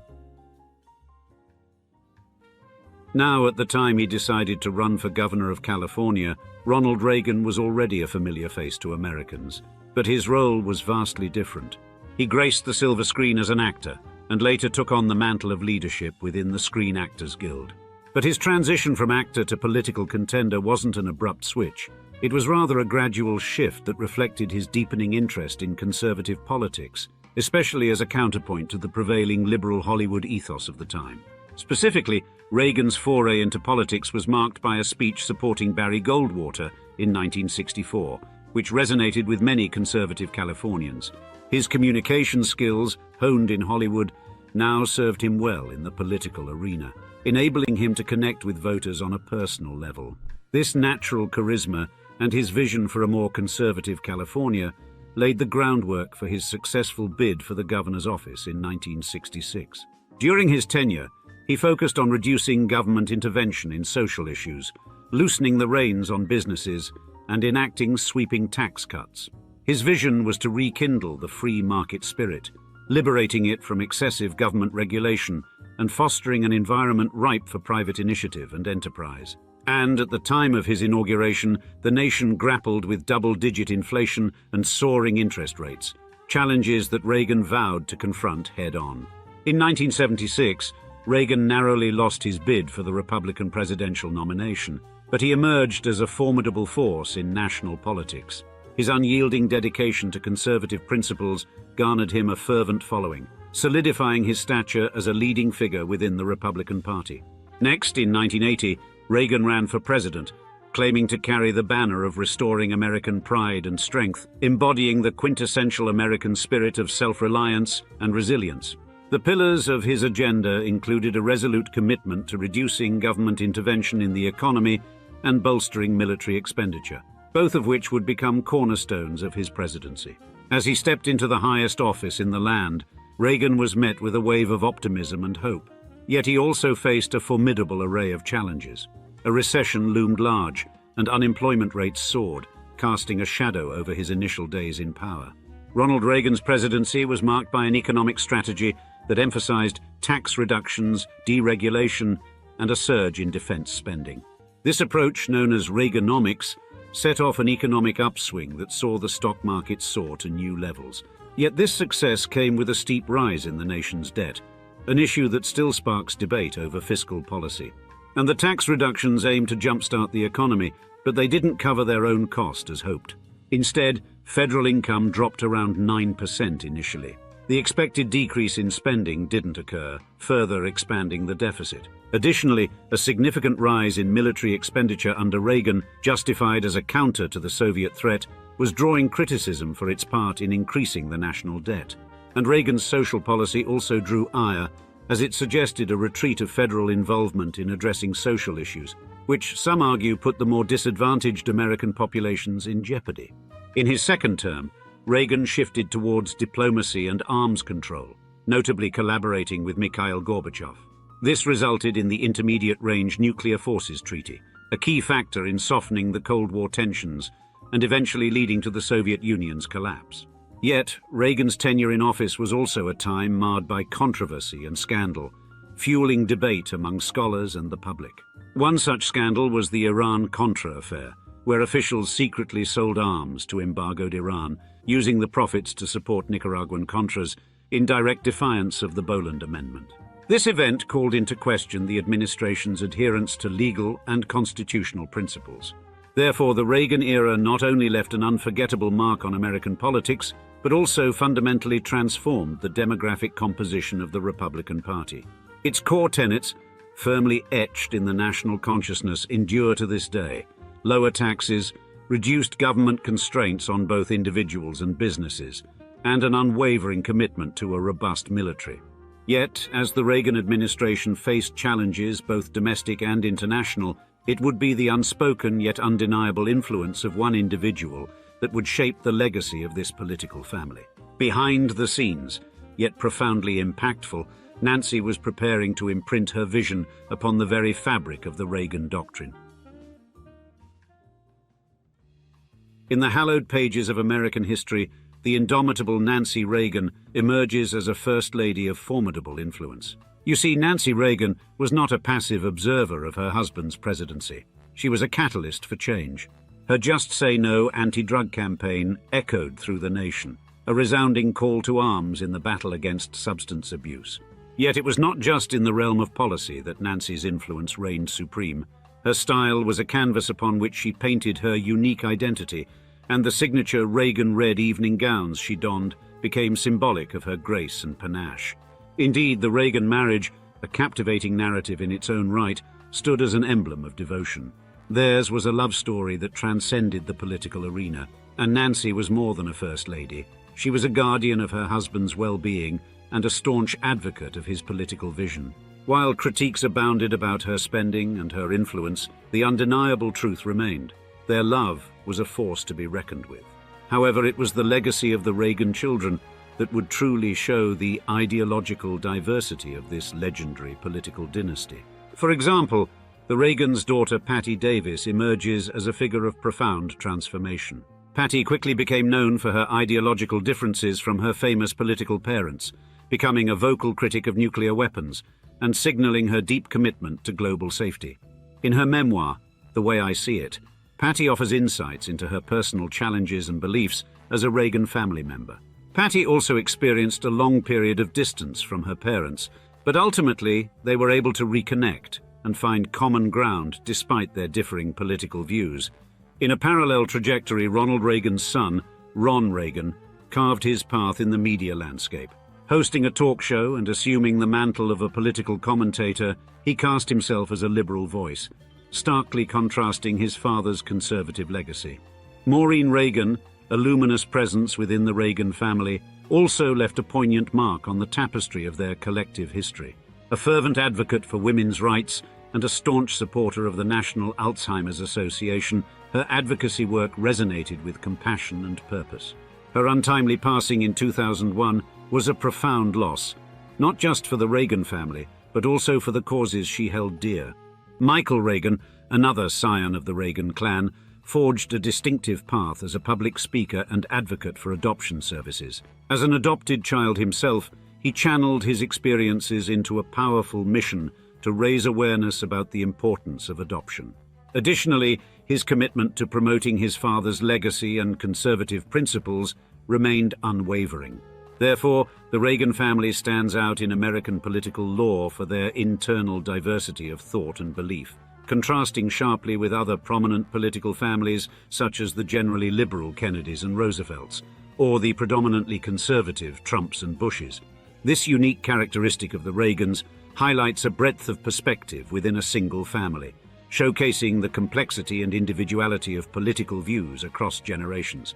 Now, at the time he decided to run for governor of California, Ronald Reagan was already a familiar face to Americans, but his role was vastly different. He graced the silver screen as an actor, and later took on the mantle of leadership within the Screen Actors Guild. But his transition from actor to political contender wasn't an abrupt switch. It was rather a gradual shift that reflected his deepening interest in conservative politics, especially as a counterpoint to the prevailing liberal Hollywood ethos of the time. Specifically, Reagan's foray into politics was marked by a speech supporting Barry Goldwater in 1964, which resonated with many conservative Californians. His communication skills, honed in Hollywood, now served him well in the political arena, enabling him to connect with voters on a personal level. This natural charisma and his vision for a more conservative California laid the groundwork for his successful bid for the governor's office in 1966. During his tenure, he focused on reducing government intervention in social issues, loosening the reins on businesses, and enacting sweeping tax cuts. His vision was to rekindle the free market spirit, liberating it from excessive government regulation and fostering an environment ripe for private initiative and enterprise. And at the time of his inauguration, the nation grappled with double-digit inflation and soaring interest rates, challenges that Reagan vowed to confront head-on. In 1976, Reagan narrowly lost his bid for the Republican presidential nomination, but he emerged as a formidable force in national politics. His unyielding dedication to conservative principles garnered him a fervent following, solidifying his stature as a leading figure within the Republican Party. Next, in 1980, Reagan ran for president, claiming to carry the banner of restoring American pride and strength, embodying the quintessential American spirit of self-reliance and resilience. The pillars of his agenda included a resolute commitment to reducing government intervention in the economy and bolstering military expenditure, both of which would become cornerstones of his presidency. As he stepped into the highest office in the land, Reagan was met with a wave of optimism and hope. Yet he also faced a formidable array of challenges. A recession loomed large, and unemployment rates soared, casting a shadow over his initial days in power. Ronald Reagan's presidency was marked by an economic strategy that emphasized tax reductions, deregulation, and a surge in defense spending. This approach, known as Reaganomics, set off an economic upswing that saw the stock market soar to new levels. Yet this success came with a steep rise in the nation's debt, an issue that still sparks debate over fiscal policy. And the tax reductions aimed to jumpstart the economy, but they didn't cover their own cost as hoped. Instead, federal income dropped around 9% initially. The expected decrease in spending didn't occur, further expanding the deficit. Additionally, a significant rise in military expenditure under Reagan, justified as a counter to the Soviet threat, was drawing criticism for its part in increasing the national debt. And Reagan's social policy also drew ire, as it suggested a retreat of federal involvement in addressing social issues, which some argue put the more disadvantaged American populations in jeopardy. In his second term, Reagan shifted towards diplomacy and arms control, notably collaborating with Mikhail Gorbachev. This resulted in the Intermediate-Range Nuclear Forces Treaty, a key factor in softening the Cold War tensions and eventually leading to the Soviet Union's collapse. Yet, Reagan's tenure in office was also a time marred by controversy and scandal, fueling debate among scholars and the public. One such scandal was the Iran-Contra affair, where officials secretly sold arms to embargoed Iran, using the profits to support Nicaraguan Contras in direct defiance of the Boland Amendment. This event called into question the administration's adherence to legal and constitutional principles. Therefore, the Reagan era not only left an unforgettable mark on American politics, but also fundamentally transformed the demographic composition of the Republican Party. Its core tenets, firmly etched in the national consciousness, endure to this day: lower taxes, reduced government constraints on both individuals and businesses, and an unwavering commitment to a robust military. Yet, as the Reagan administration faced challenges, both domestic and international, it would be the unspoken yet undeniable influence of one individual that would shape the legacy of this political family. Behind the scenes, yet profoundly impactful, Nancy was preparing to imprint her vision upon the very fabric of the Reagan doctrine. In the hallowed pages of American history, the indomitable Nancy Reagan emerges as a First Lady of formidable influence. You see, Nancy Reagan was not a passive observer of her husband's presidency. She was a catalyst for change. Her Just Say No anti-drug campaign echoed through the nation, a resounding call to arms in the battle against substance abuse. Yet it was not just in the realm of policy that Nancy's influence reigned supreme. Her style was a canvas upon which she painted her unique identity, and the signature Reagan red evening gowns she donned became symbolic of her grace and panache. Indeed, the Reagan marriage, a captivating narrative in its own right, stood as an emblem of devotion. Theirs was a love story that transcended the political arena, and Nancy was more than a First Lady. She was a guardian of her husband's well-being and a staunch advocate of his political vision. While critiques abounded about her spending and her influence, the undeniable truth remained. Their love was a force to be reckoned with. However, it was the legacy of the Reagan children that would truly show the ideological diversity of this legendary political dynasty. For example, the Reagans' daughter Patty Davis emerges as a figure of profound transformation. Patty quickly became known for her ideological differences from her famous political parents, becoming a vocal critic of nuclear weapons and signaling her deep commitment to global safety. In her memoir, The Way I See It, Patty offers insights into her personal challenges and beliefs as a Reagan family member. Patty also experienced a long period of distance from her parents, but ultimately they were able to reconnect and find common ground despite their differing political views. In a parallel trajectory, Ronald Reagan's son, Ron Reagan, carved his path in the media landscape. Hosting a talk show and assuming the mantle of a political commentator, he cast himself as a liberal voice, starkly contrasting his father's conservative legacy. Maureen Reagan, a luminous presence within the Reagan family, also left a poignant mark on the tapestry of their collective history. A fervent advocate for women's rights and a staunch supporter of the National Alzheimer's Association, her advocacy work resonated with compassion and purpose. Her untimely passing in 2001 was a profound loss, not just for the Reagan family, but also for the causes she held dear. Michael Reagan, another scion of the Reagan clan, forged a distinctive path as a public speaker and advocate for adoption services. As an adopted child himself, he channeled his experiences into a powerful mission to raise awareness about the importance of adoption. Additionally, his commitment to promoting his father's legacy and conservative principles remained unwavering. Therefore, the Reagan family stands out in American political lore for their internal diversity of thought and belief, contrasting sharply with other prominent political families such as the generally liberal Kennedys and Roosevelts, or the predominantly conservative Trumps and Bushes. This unique characteristic of the Reagans highlights a breadth of perspective within a single family, showcasing the complexity and individuality of political views across generations.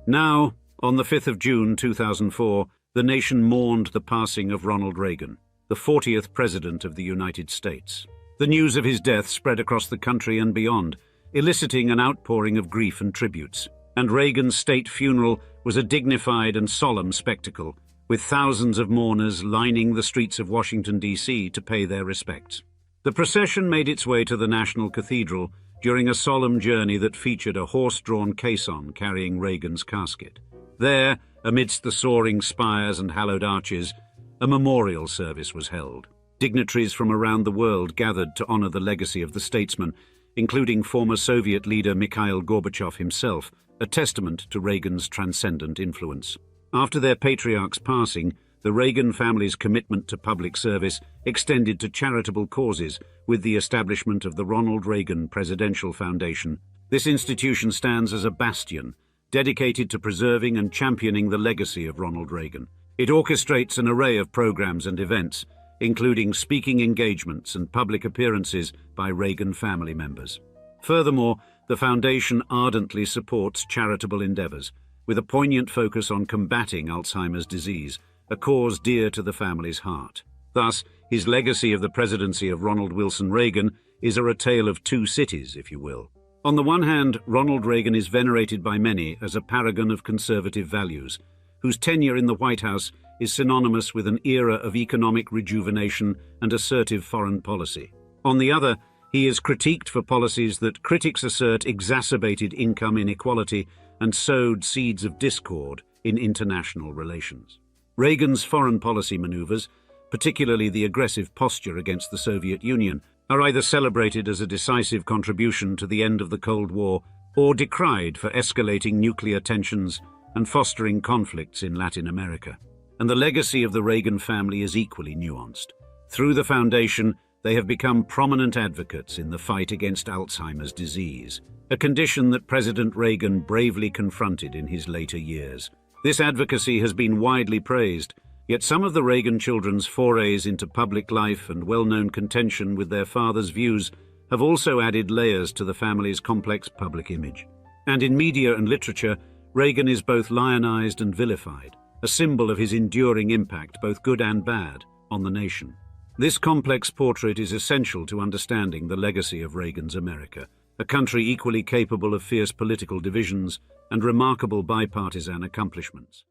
Now, on the 5th of June 2004, the nation mourned the passing of Ronald Reagan, the 40th President of the United States. The news of his death spread across the country and beyond, eliciting an outpouring of grief and tributes. And Reagan's state funeral was a dignified and solemn spectacle, with thousands of mourners lining the streets of Washington, D.C. to pay their respects. The procession made its way to the National Cathedral during a solemn journey that featured a horse-drawn caisson carrying Reagan's casket. There, amidst the soaring spires and hallowed arches, a memorial service was held. Dignitaries from around the world gathered to honor the legacy of the statesman, including former Soviet leader Mikhail Gorbachev himself, a testament to Reagan's transcendent influence. After their patriarch's passing, the Reagan family's commitment to public service extended to charitable causes with the establishment of the Ronald Reagan Presidential Foundation. This institution stands as a bastion, dedicated to preserving and championing the legacy of Ronald Reagan. It orchestrates an array of programs and events, including speaking engagements and public appearances by Reagan family members. Furthermore, the foundation ardently supports charitable endeavors, with a poignant focus on combating Alzheimer's disease, a cause dear to the family's heart. Thus, his legacy of the presidency of Ronald Wilson Reagan is a tale of two cities, if you will. On the one hand, Ronald Reagan is venerated by many as a paragon of conservative values, whose tenure in the White House is synonymous with an era of economic rejuvenation and assertive foreign policy. On the other, he is critiqued for policies that critics assert exacerbated income inequality and sowed seeds of discord in international relations. Reagan's foreign policy maneuvers, particularly the aggressive posture against the Soviet Union, are either celebrated as a decisive contribution to the end of the Cold War or decried for escalating nuclear tensions and fostering conflicts in Latin America. And the legacy of the Reagan family is equally nuanced. Through the foundation, they have become prominent advocates in the fight against Alzheimer's disease, a condition that President Reagan bravely confronted in his later years. This advocacy has been widely praised, yet some of the Reagan children's forays into public life and well-known contention with their father's views have also added layers to the family's complex public image. And in media and literature, Reagan is both lionized and vilified, a symbol of his enduring impact, both good and bad, on the nation. This complex portrait is essential to understanding the legacy of Reagan's America, a country equally capable of fierce political divisions and remarkable bipartisan accomplishments.